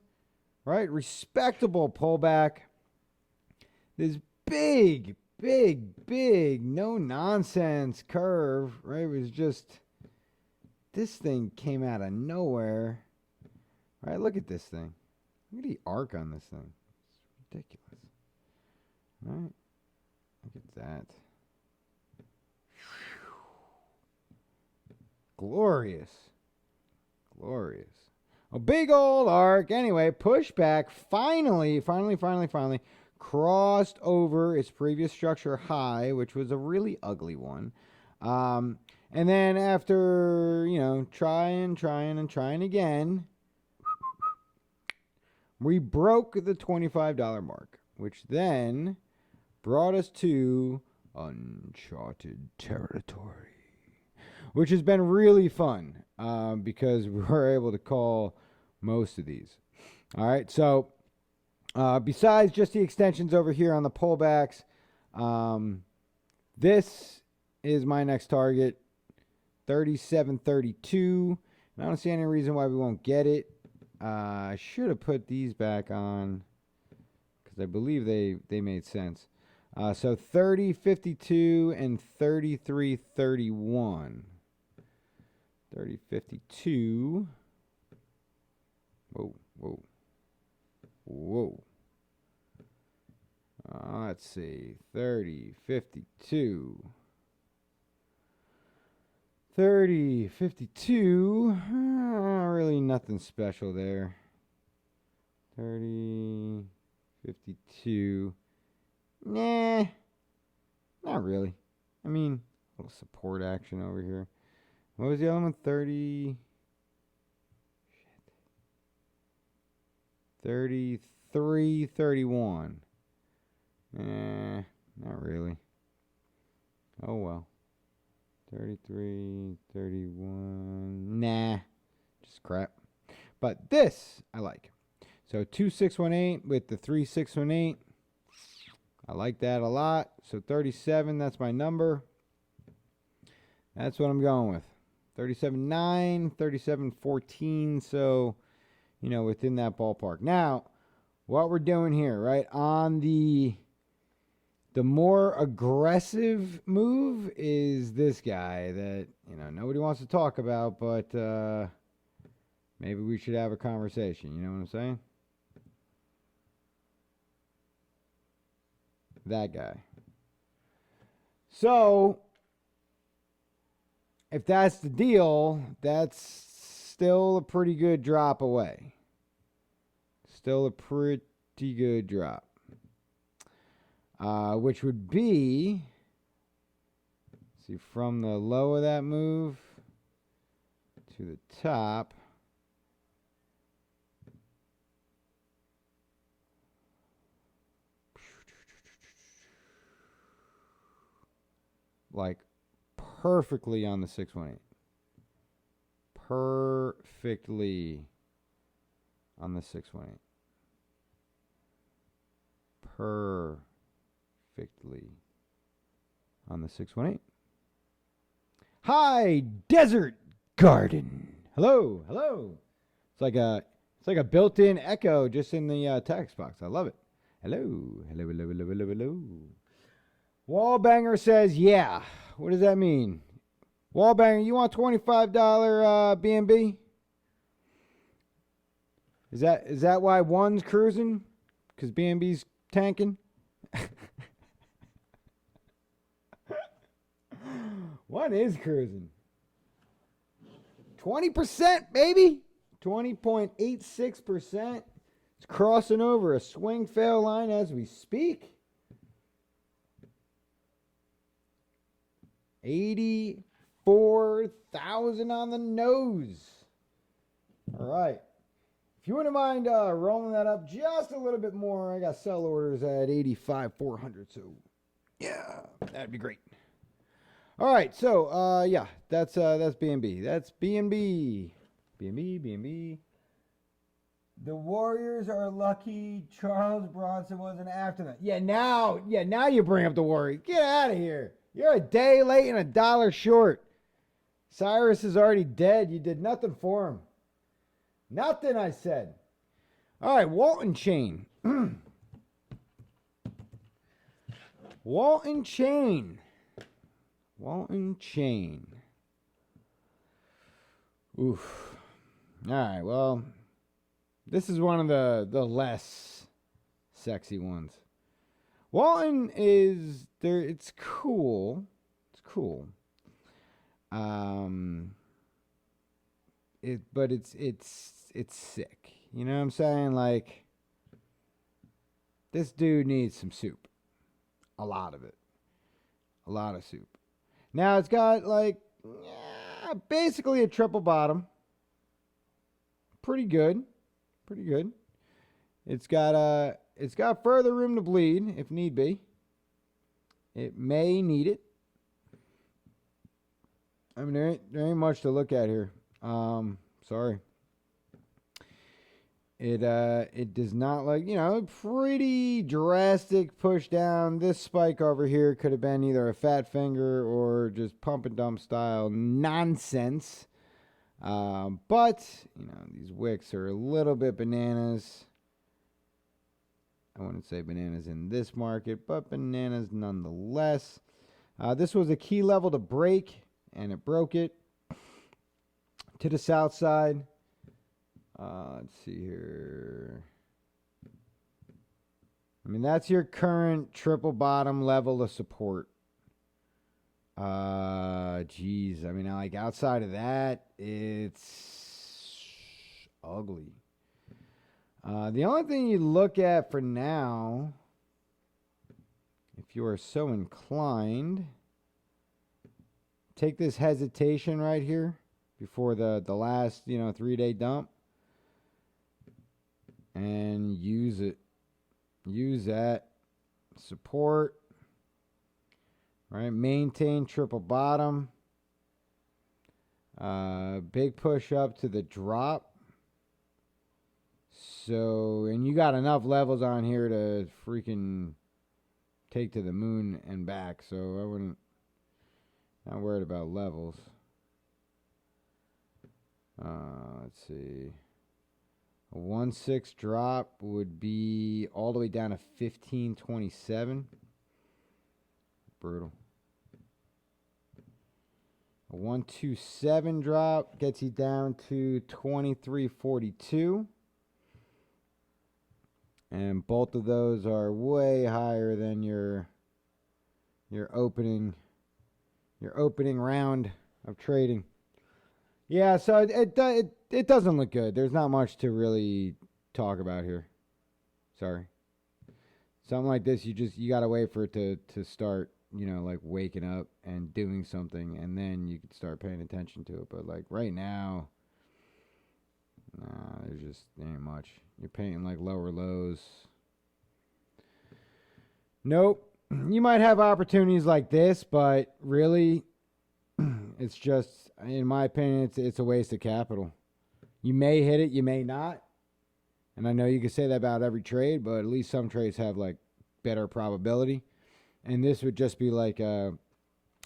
right? Respectable pullback. This big, no nonsense curve, right? It was just, this thing came out of nowhere, right? Look at this thing. Look at the arc on this thing. It's ridiculous, right? Look at that. Glorious. A big old arc. Anyway, pushback finally crossed over its previous structure high, which was a really ugly one. And then after, trying again, we broke the $25 mark, which then brought us to uncharted territory, which has been really fun because we're able to call most of these. All right, so besides just the extensions over here on the pullbacks, this is my next target, 37.32. And I don't see any reason why we won't get it. I should have put these back on because I believe they made sense. So 30.52 and 33.31. 30.52. Whoa. Let's see. 30.52. 30.52. Really nothing special there. 30.52. Nah. Not really. I mean, a little support action over here. What was the other one? 33.31. Not really. Oh well. 33.31. Nah. Just crap. But this I like. So 2618 with the 3618. I like that a lot. So 37, that's my number. That's what I'm going with. 37.9, 37.14. So, within that ballpark. Now, what we're doing here, right, on the more aggressive move is this guy that, nobody wants to talk about, but maybe we should have a conversation. You know what I'm saying? That guy. So, if that's the deal, that's still a pretty good drop away. Still a pretty good drop. Which would be, see, from the low of that move to the top. Like perfectly on the 618. Perfectly on the 618. Perfectly on the 618. Hi, Desert Garden. Hello. It's like a built-in echo just in the text box. I love it. Hello. Wallbanger says, yeah. What does that mean? Wallbanger, you want $25 BNB? Is that why one's cruising? Because BNB's tanking? One is cruising. 20%, baby. 20.86%. It's crossing over a swing fail line as we speak. 84,000 on the nose. All right. If you wouldn't mind rolling that up just a little bit more, I got sell orders at 85,400. So, yeah, that'd be great. All right. So, yeah, that's BNB. That's BNB. BNB. The Warriors are lucky Charles Bronson wasn't after them. Yeah, now you bring up the Warriors. Get out of here. You're a day late and $1 short. Cyrus is already dead. You did nothing for him. Nothing, I said. All right, Walton Chain. Walton Chain. Walton Chain. Oof. All right, well, this is one of the less sexy ones. Walton is there. It's cool. It's cool. But it's sick. You know what I'm saying? Like, this dude needs some soup. A lot of it. A lot of soup. Now it's got like basically a triple bottom. Pretty good. Pretty good. It's got further room to bleed if need be. It may need it. I mean, there ain't much to look at here. Sorry. It does not like, pretty drastic push down. This spike over here could have been either a fat finger or just pump and dump style nonsense. But, these wicks are a little bit bananas. I wouldn't say bananas in this market, but bananas nonetheless. This was a key level to break, and it broke it to the south side. Let's see here. I mean, that's your current triple bottom level of support. Geez. I mean, like, outside of that, it's ugly. The only thing you look at for now, if you are so inclined, take this hesitation right here before the last, 3-day dump. And use it. Use that support. Right? Maintain triple bottom. Big push up to the drop. So, and you got enough levels on here to freaking take to the moon and back. So I wouldn't, not worried about levels. Let's see. A 1.6 drop would be all the way down to 15.27. Brutal. A 1.27 drop gets you down to 23.42. And both of those are way higher than your opening round of trading. Yeah, so it doesn't look good. There's not much to really talk about here. Sorry. Something like this, you gotta wait for it to start, like waking up and doing something, and then you can start paying attention to it. But like right now, nah, there ain't much. You're painting like lower lows. Nope. You might have opportunities like this, but really, it's just, in my opinion, it's a waste of capital. You may hit it, you may not. And I know you can say that about every trade, but at least some trades have like better probability. And this would just be like you're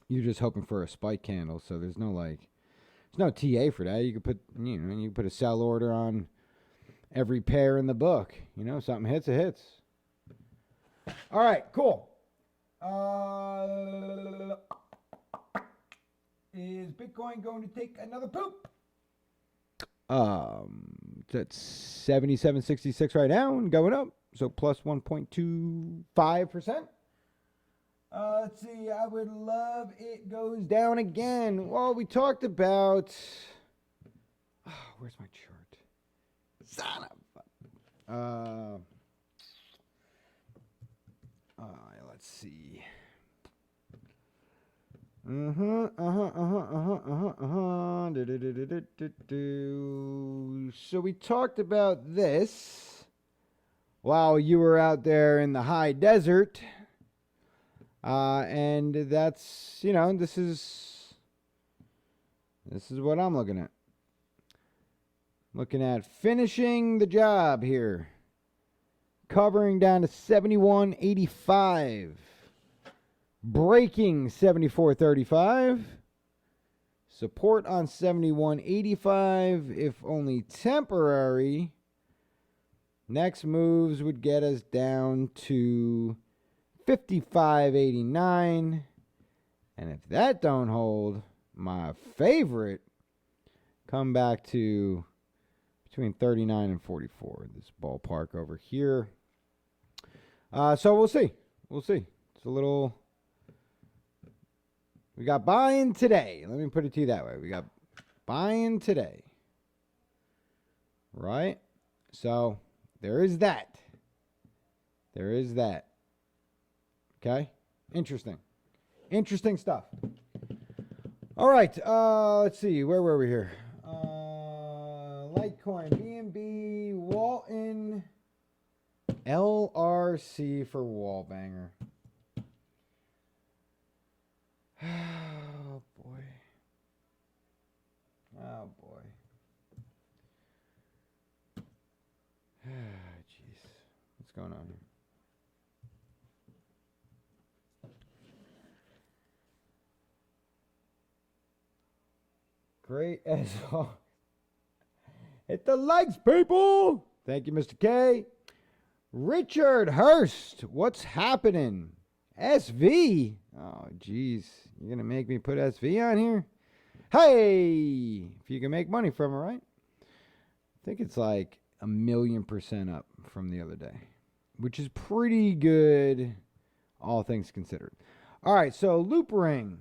just hoping for a spike candle. So there's no TA for that. You could put you can put a sell order on every pair in the book. Something hits, it hits. All right, cool. Is Bitcoin going to take another poop? It's at 77.66 right now and going up. So plus 1.25%. Let's see. I would love it goes down again. Well, we talked about. Where's my chart? Son of. Let's see. So we talked about this while you were out there in the high desert. And that's, this is what I'm looking at. Looking at finishing the job here. Covering down to 71.85. Breaking 74.35. Support on 71.85, if only temporary. Next moves would get us down to 55.89. And if that don't hold, my favorite, come back to between 39 and 44. This ballpark over here. So we'll see. We'll see. It's a little... We got buying today. Let me put it to you that way. We got buying today. Right? So there is that. There is that. Okay? Interesting. Interesting stuff. All right. Let's see. Where were we here? Litecoin, BNB, Walton, LRC for Wallbanger. Oh, boy. Oh, boy. Jeez. What's going on here? Great as all. Hit the likes, people. Thank you, Mr. K. Richard Hurst, what's happening? SV. Oh, jeez. You're going to make me put SV on here? Hey, if you can make money from it, right? I think it's like 1,000,000% up from the other day, which is pretty good, all things considered. All right, so Loop Ring.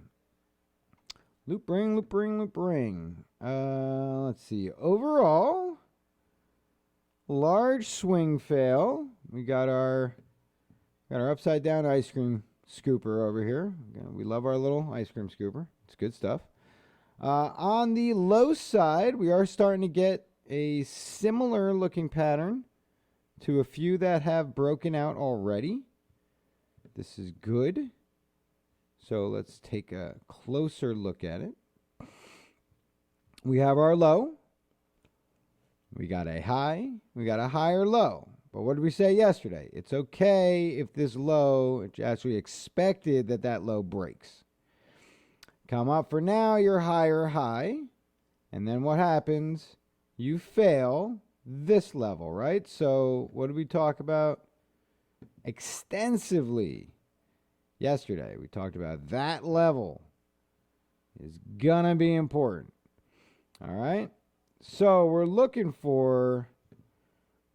Loop Ring. Let's see. Overall, large swing fail. We got our upside down ice cream scooper over here. We love our little ice cream scooper. It's good stuff. On the low side, we are starting to get a similar looking pattern to a few that have broken out already. This is good. So let's take a closer look at it. We have our low. We got a high. We got a higher low. But what did we say yesterday? It's okay if this low, it's actually expected that low breaks. Come up for now, your higher high. And then what happens? You fail this level, right? So what did we talk about extensively yesterday? We talked about that level is gonna be important. All right? So we're looking for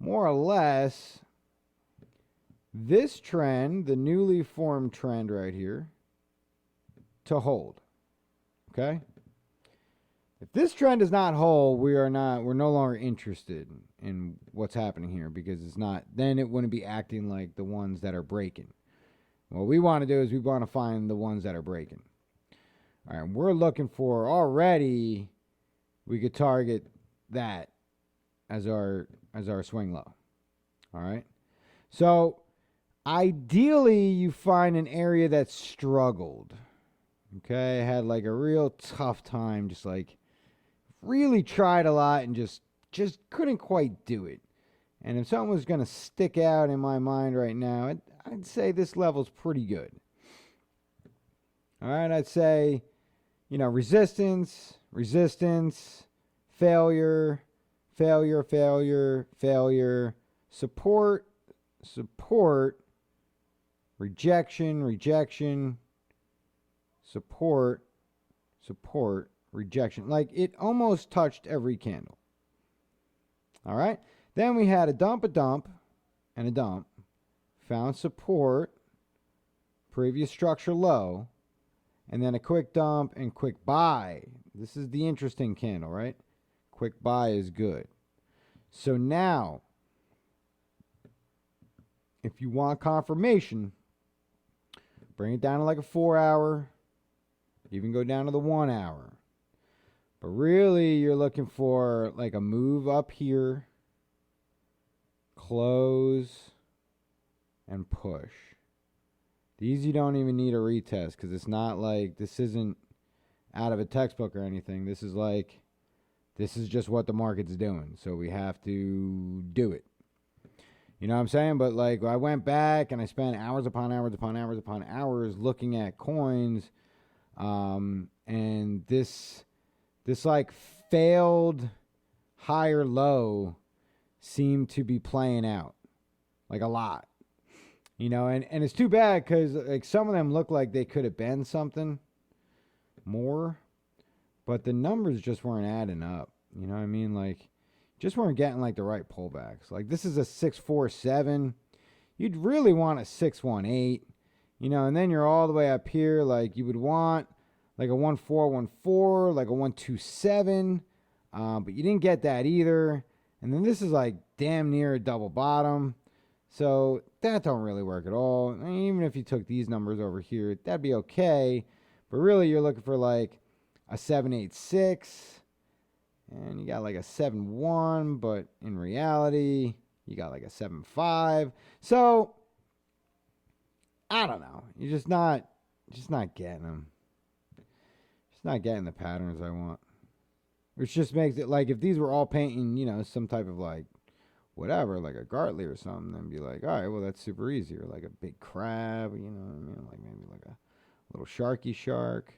more or less this trend, the newly formed trend right here, to hold. Okay? If this trend does not hold, we're no longer interested in what's happening here, because it's not, then it wouldn't be acting like the ones that are breaking. What we want to do is we want to find the ones that are breaking. All right, we're looking for already, we could target that as our swing low. All right. So ideally you find an area that struggled. Okay, had like a real tough time, just like really tried a lot and just couldn't quite do it. And if something was going to stick out in my mind right now, I'd say this level's pretty good. All right, I'd say, resistance, failure, support, rejection, support, rejection. Like it almost touched every candle. All right. Then we had a dump, and a dump. Found support, previous structure low, and then a quick dump and quick buy. This is the interesting candle, right? Quick buy is good. So now, if you want confirmation, bring it down to like a 4-hour, even go down to the 1 hour. But really, you're looking for like a move up here, close, and push. These you don't even need a retest, because it's not like, this isn't out of a textbook or anything. This is just what the market's doing. So we have to do it. You know what I'm saying? But like, I went back and I spent hours upon hours looking at coins. And this like failed higher low seem to be playing out, like a lot. And it's too bad because like some of them look like they could have been something more, but the numbers just weren't adding up. You know what I mean? Like, just weren't getting like the right pullbacks. Like this is a 647. You'd really want a 618, and then you're all the way up here. Like you would want like a 1414, like a 127, but you didn't get that either. And then this is like damn near a double bottom. So that don't really work at all. I mean, even if you took these numbers over here, that'd be okay. But really, you're looking for like a 786, and you got like a 7-1, but in reality, you got like a 7-5. So I don't know. You're just not getting them. Just not getting the patterns I want. Which just makes it like if these were all painting, some type of like whatever, like a Gartley or something, then be like, all right, well that's super easy. Or like a big crab, you know what I mean? Like maybe like a little sharky shark.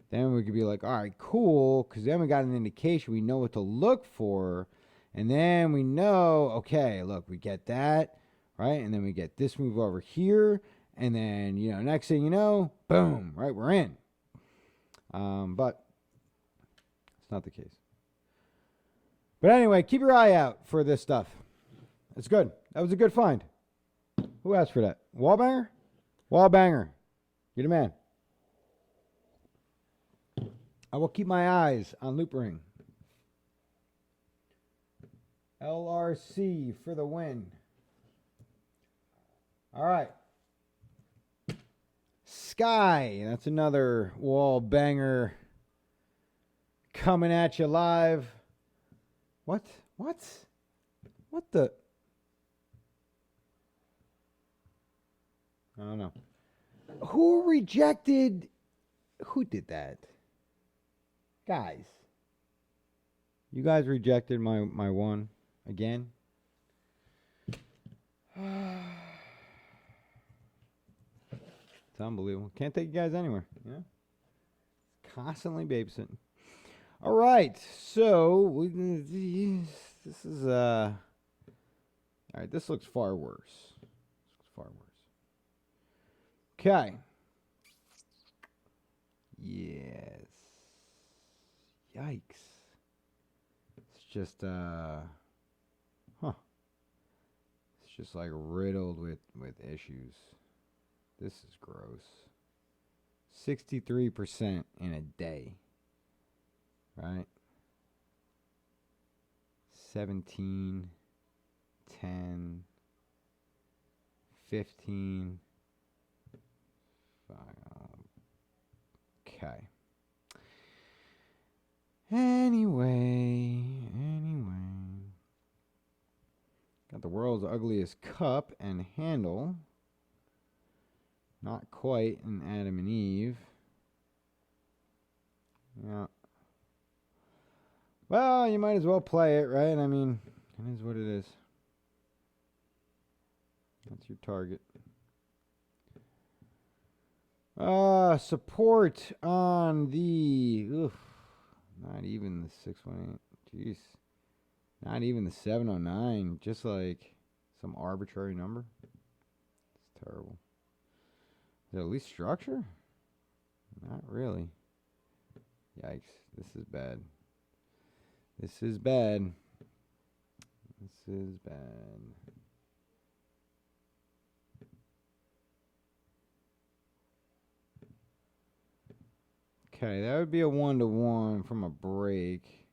Then we could be like, all right, cool, because then we got an indication. We know what to look for. And then we know, okay, look, we get that, right? And then we get this move over here. And then, next thing you know, boom, right? We're in. But it's not the case. But anyway, keep your eye out for this stuff. It's good. That was a good find. Who asked for that? Wallbanger? Wallbanger. You're the man. I will keep my eyes on Loop Ring. LRC for the win. All right. Sky. That's another wall banger coming at you live. What? What the? I don't know. Who rejected? Who did that? Guys. You guys rejected my one again? It's unbelievable. Can't take you guys anywhere. Constantly babysitting. All right. So, this is all right, this looks far worse. Okay. Yes. Yikes. It's just It's just like riddled with issues. This is gross. 63% in a day. Right? 17, 10, 15. Okay. Anyway. Got the world's ugliest cup and handle. Not quite an Adam and Eve. Yeah. Well, you might as well play it, right? I mean, it is what it is. That's your target. Support on the... not even the 618. Jeez. Not even the 709. Just like some arbitrary number. It's terrible. Is it at least structure? Not really. Yikes. This is bad. This is bad. Okay, that would be a 1-to-1 from a break.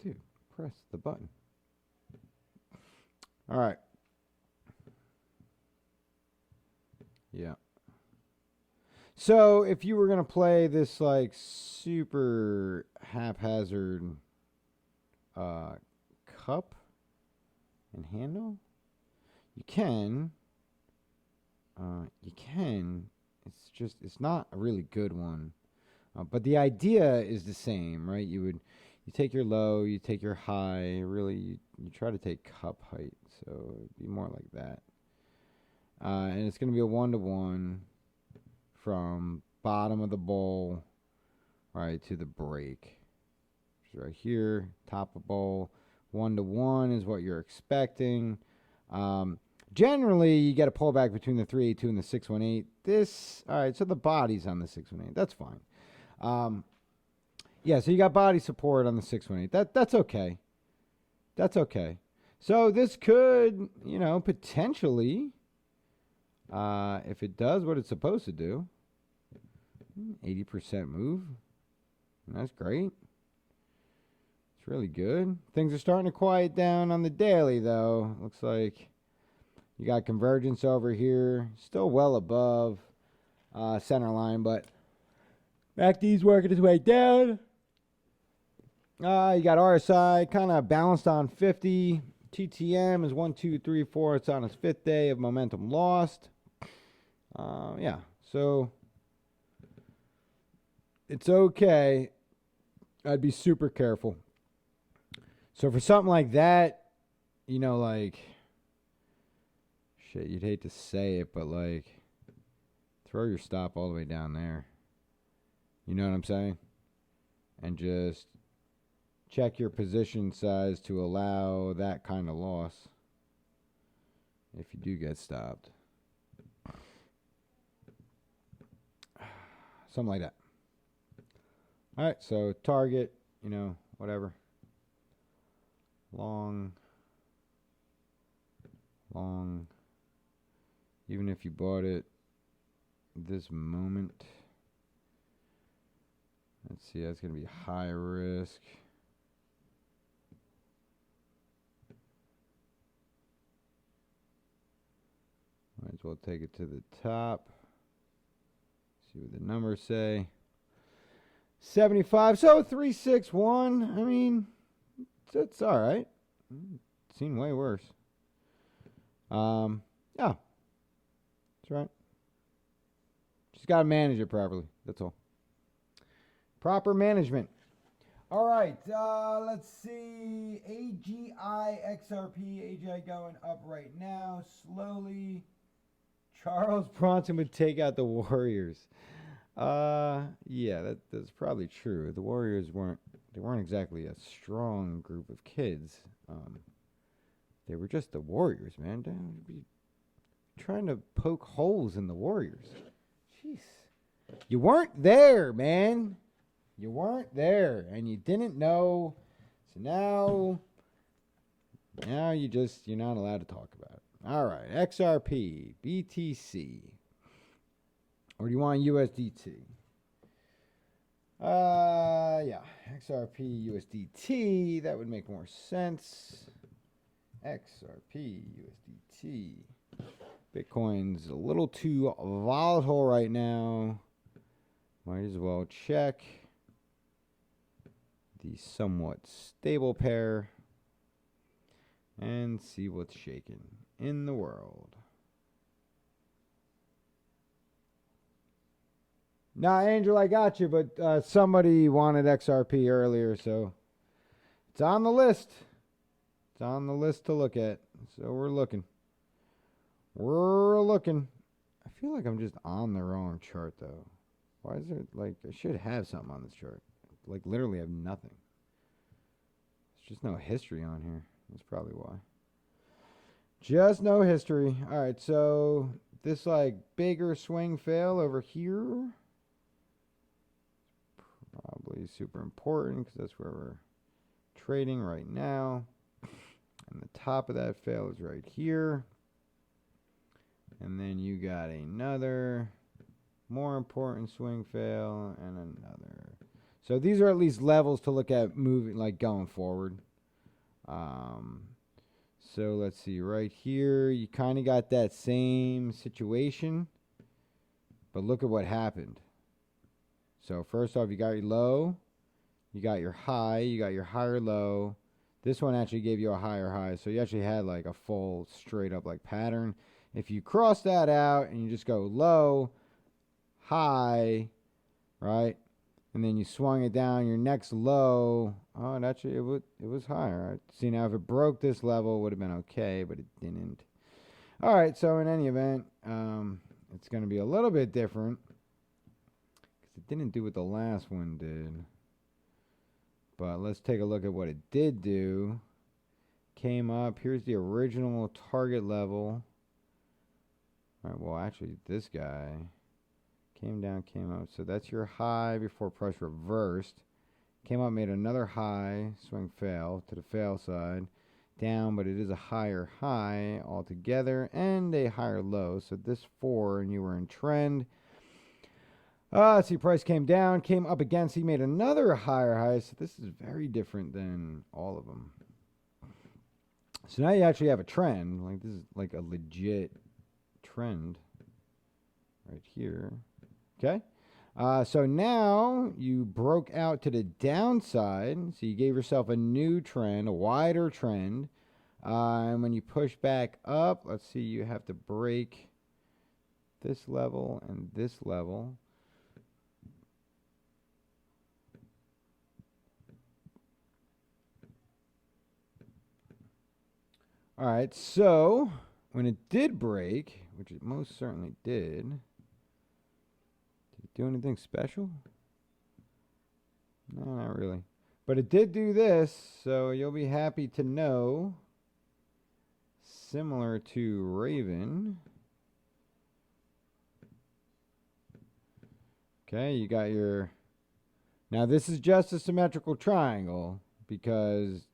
Dude, press the button. All right. Yeah. So if you were going to play this like super haphazard cup and handle, you can. It's not a really good one. But the idea is the same, right? You take your low, you take your high, really you try to take cup height. So it'd be more like that. And it's going to be a 1-to-1 from bottom of the bowl right to the break. So right here, top of bowl, 1-to-1 is what you're expecting. Generally, you get a pullback between the 382 and the 618. All right, so the body's on the 618. That's fine. Yeah, so you got body support on the 618. That's okay. That's okay. So this could, potentially, if it does what it's supposed to do, 80% move. That's great. It's really good. Things are starting to quiet down on the daily, though. Looks like you got convergence over here. Still well above center line, but MACD's working its way down. You got RSI kind of balanced on 50. TTM is 1, 2, 3, 4. It's on its 5th day of momentum lost. Yeah, so it's okay. I'd be super careful. So for something like that, shit, you'd hate to say it, but throw your stop all the way down there. You know what I'm saying? And just check your position size to allow that kind of loss if you do get stopped. Something like that. All right, so target, whatever. Long. Even if you bought it this moment. Let's see, that's going to be high risk. Might as well take it to the top. See what the numbers say. 75. So 361. I mean, it's all right. Seen way worse. Yeah. That's right. Just got to manage it properly. That's all. Proper management. All right. Let's see. AGI XRP. AGI going up right now. Slowly. Charles Bronson would take out the Warriors. Yeah, that's probably true. The Warriors weren't exactly a strong group of kids. They were just the Warriors, man. Don't be trying to poke holes in the Warriors. Jeez. You weren't there, man. You weren't there, and you didn't know. So now you're not allowed to talk about it. All right, XRP, BTC. Or do you want USDT? Yeah, XRP, USDT. That would make more sense. XRP, USDT. Bitcoin's a little too volatile right now. Might as well check the somewhat stable pair and see what's shaking in the world. Nah, Angel, I got you, but somebody wanted XRP earlier, so it's on the list. It's on the list to look at, so we're looking. I feel like I'm just on the wrong chart, though. Why is it I should have something on this chart? Literally have nothing. There's just no history on here. That's probably why. Just no history. All right, so this bigger swing fail over here. Probably super important because that's where we're trading right now. And the top of that fail is right here. And then you got another more important swing fail and another. So these are at least levels to look at moving, going forward. So let's see, right here, you kind of got that same situation, but look at what happened. So first off, you got your low, you got your high, you got your higher low. This one actually gave you a higher high, so you actually had a full straight up pattern. If you cross that out and you just go low, high, right? And then you swung it down, your next low, and actually it was higher. Right? See, now if it broke this level, it would have been okay, but it didn't. All right, so in any event, it's going to be a little bit different because it didn't do what the last one did. But let's take a look at what it did do. Came up. Here's the original target level. All right, well, actually, this guy came down, came up. So that's your high before price reversed. Came up, made another high, swing fail to the fail side. Down, but it is a higher high altogether and a higher low. So this 4, and you were in trend. See, price came down, came up again. So you made another higher high. So this is very different than all of them. So now you actually have a trend. Like this is like a legit trend right here. Okay. So now you broke out to the downside. So you gave yourself a new trend, a wider trend. And when you push back up, let's see, you have to break this level and this level. All right, so when it did break, which it most certainly did it do anything special? No, not really. But it did do this, so you'll be happy to know, similar to Raven. Okay, you got your... Now, this is just a symmetrical triangle because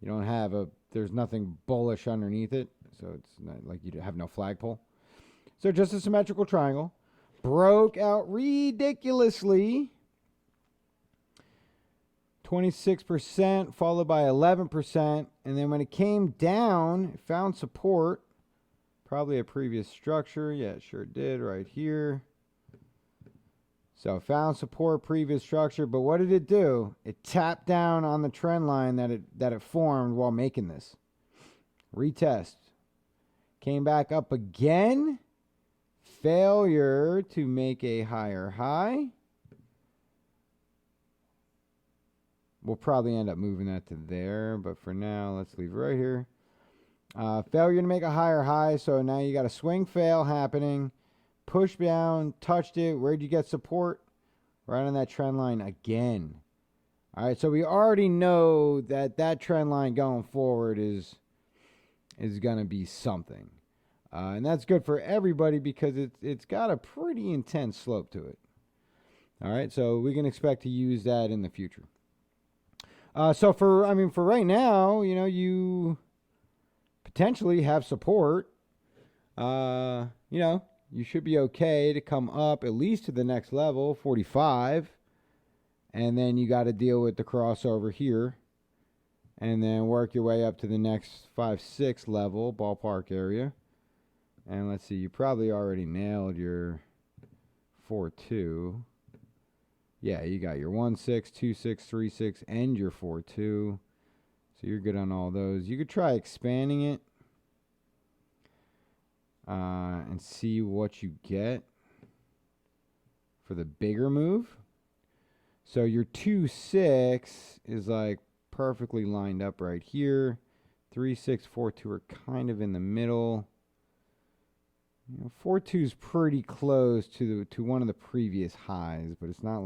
you don't have a... There's nothing bullish underneath it, so it's not like you have no flagpole. So just a symmetrical triangle. Broke out ridiculously. 26%, followed by 11%. And then when it came down, it found support. Probably a previous structure. Yeah, it sure did right here. So found support, previous structure. But what did it do? It tapped down on the trend line that it formed while making this. Retest. Came back up again. Failure to make a higher high. We'll probably end up moving that to there, but for now, let's leave it right here. Failure to make a higher high, so now you got a swing fail happening. Push down, touched it. Where'd you get support? Right on that trend line again. All right, so we already know that that trend line going forward is going to be something. And that's good for everybody because it's got a pretty intense slope to it. All right, so we can expect to use that in the future. So for right now, you potentially have support. You should be okay to come up at least to the next level, 45. And then you got to deal with the crossover here. And then work your way up to the next 5, 6 level, ballpark area. And let's see, you probably already nailed your 4-2. Yeah, you got your 1-6, 2-6, 3-6, and your 4-2. So you're good on all those. You could try expanding it and see what you get for the bigger move. So your 2-6 is like perfectly lined up right here. 3-6, 4-2 are kind of in the middle. 4-2 is pretty close to one of the previous highs, but it's not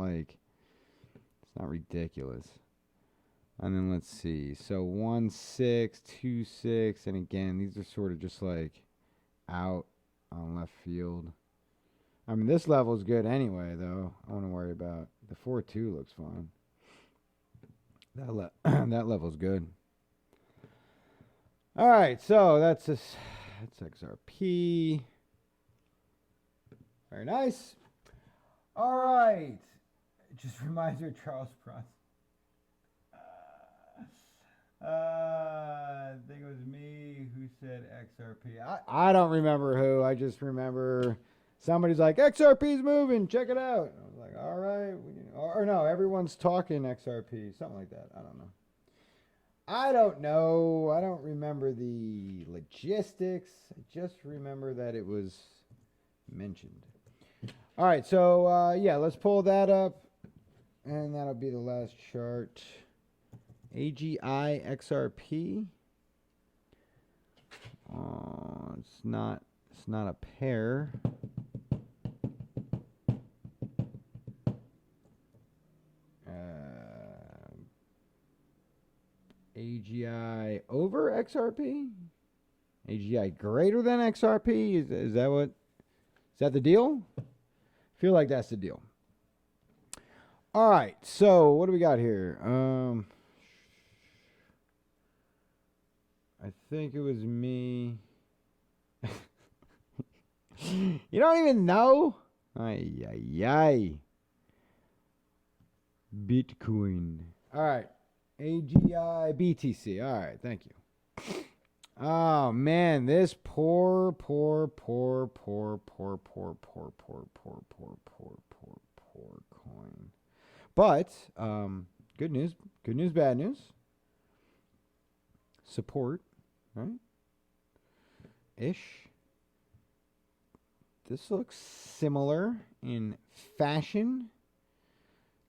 ridiculous. And then let's see. So 1-6, 2-6, and again, these are sort of just like out on left field. I mean, this level is good anyway, though. I want to worry about the 4-2 looks fine. That level's good. All right, so that's XRP. Very nice. All right. It just reminds me of Charles Bronson. I think it was me who said XRP. I don't remember who. I just remember somebody's like, XRP's moving. Check it out. I was like, all right. Or no, everyone's talking XRP. Something like that. I don't know. I don't remember the logistics. I just remember that it was mentioned. All right, so yeah, let's pull that up, and that'll be the last chart. AGI XRP. It's not a pair. AGI over XRP? AGI greater than XRP? Is that the deal? I feel like that's the deal. All right, so what do we got here? I think it was me. You don't even know? Ay, ay, ay. Bitcoin. All right. AGI BTC. All right. Thank you. Oh, man. This poor coin. But, good news. Good news, bad news. Support, right? Ish. This looks similar in fashion.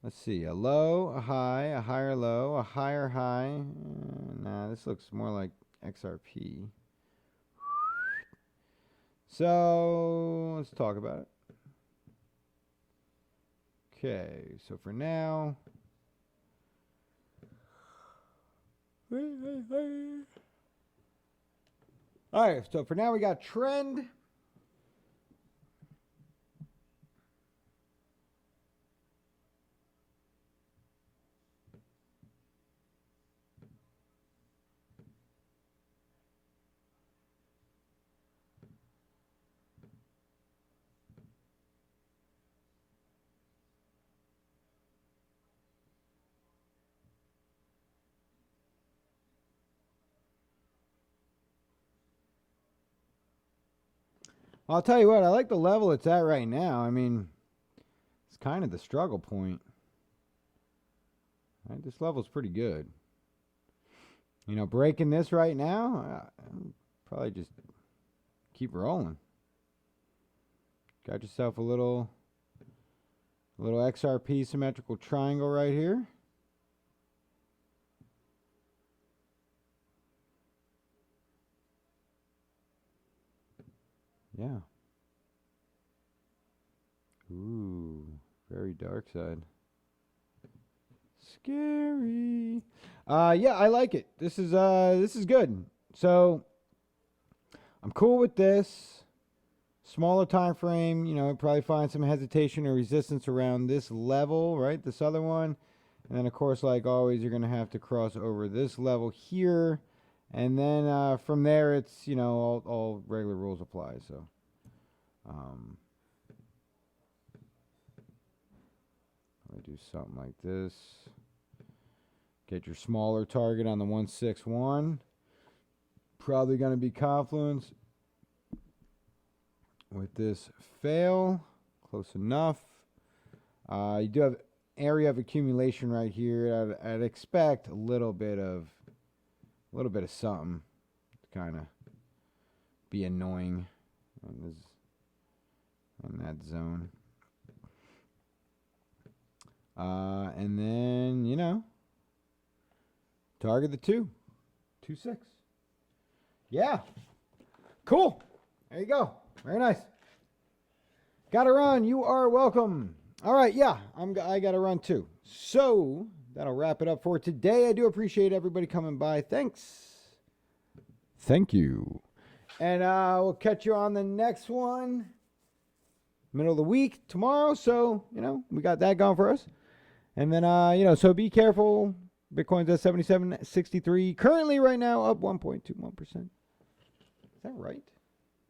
Let's see, a low, a high, a higher low, a higher high. Nah, this looks more like XRP. So, let's talk about it. Okay, so for now. All right, so for now we got trend. I'll tell you what, I like the level it's at right now. I mean, it's kind of the struggle point. Right, this level's pretty good. You know, breaking this right now, probably just keep rolling. Got yourself a little XRP symmetrical triangle right here. Yeah. Ooh, very dark side. Scary. Yeah, I like it. This is good. So I'm cool with this. Smaller time frame, you know, probably find some hesitation or resistance around this level, right? This other one. And then of course, like always, you're gonna have to cross over this level here. And then from there, it's, you know, all regular rules apply. So, I do something like this. Get your smaller target on the 161. Probably going to be Confluence. With this fail, close enough. You do have area of accumulation right here. I'd expect a little bit of something to kind of be annoying in that zone. And then, you know, target the 2.6. Yeah. Cool. There you go. Very nice. Gotta run. You are welcome. All right. Yeah, I gotta run too. So that'll wrap it up for today. I do appreciate everybody coming by. Thanks. Thank you. And we'll catch you on the next one. Middle of the week tomorrow. So, you know, we got that going for us. And then, you know, so be careful. Bitcoin's at 77.63. Currently, right now, up 1.21%. Is that right?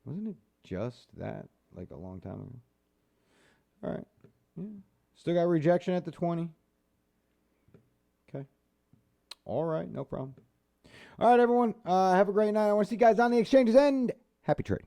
Wasn't it just that, like, a long time ago? All right. Yeah. Still got rejection at the 20. Okay. All right. No problem. All right, everyone. Have a great night. I want to see you guys on the exchanges, and happy trading.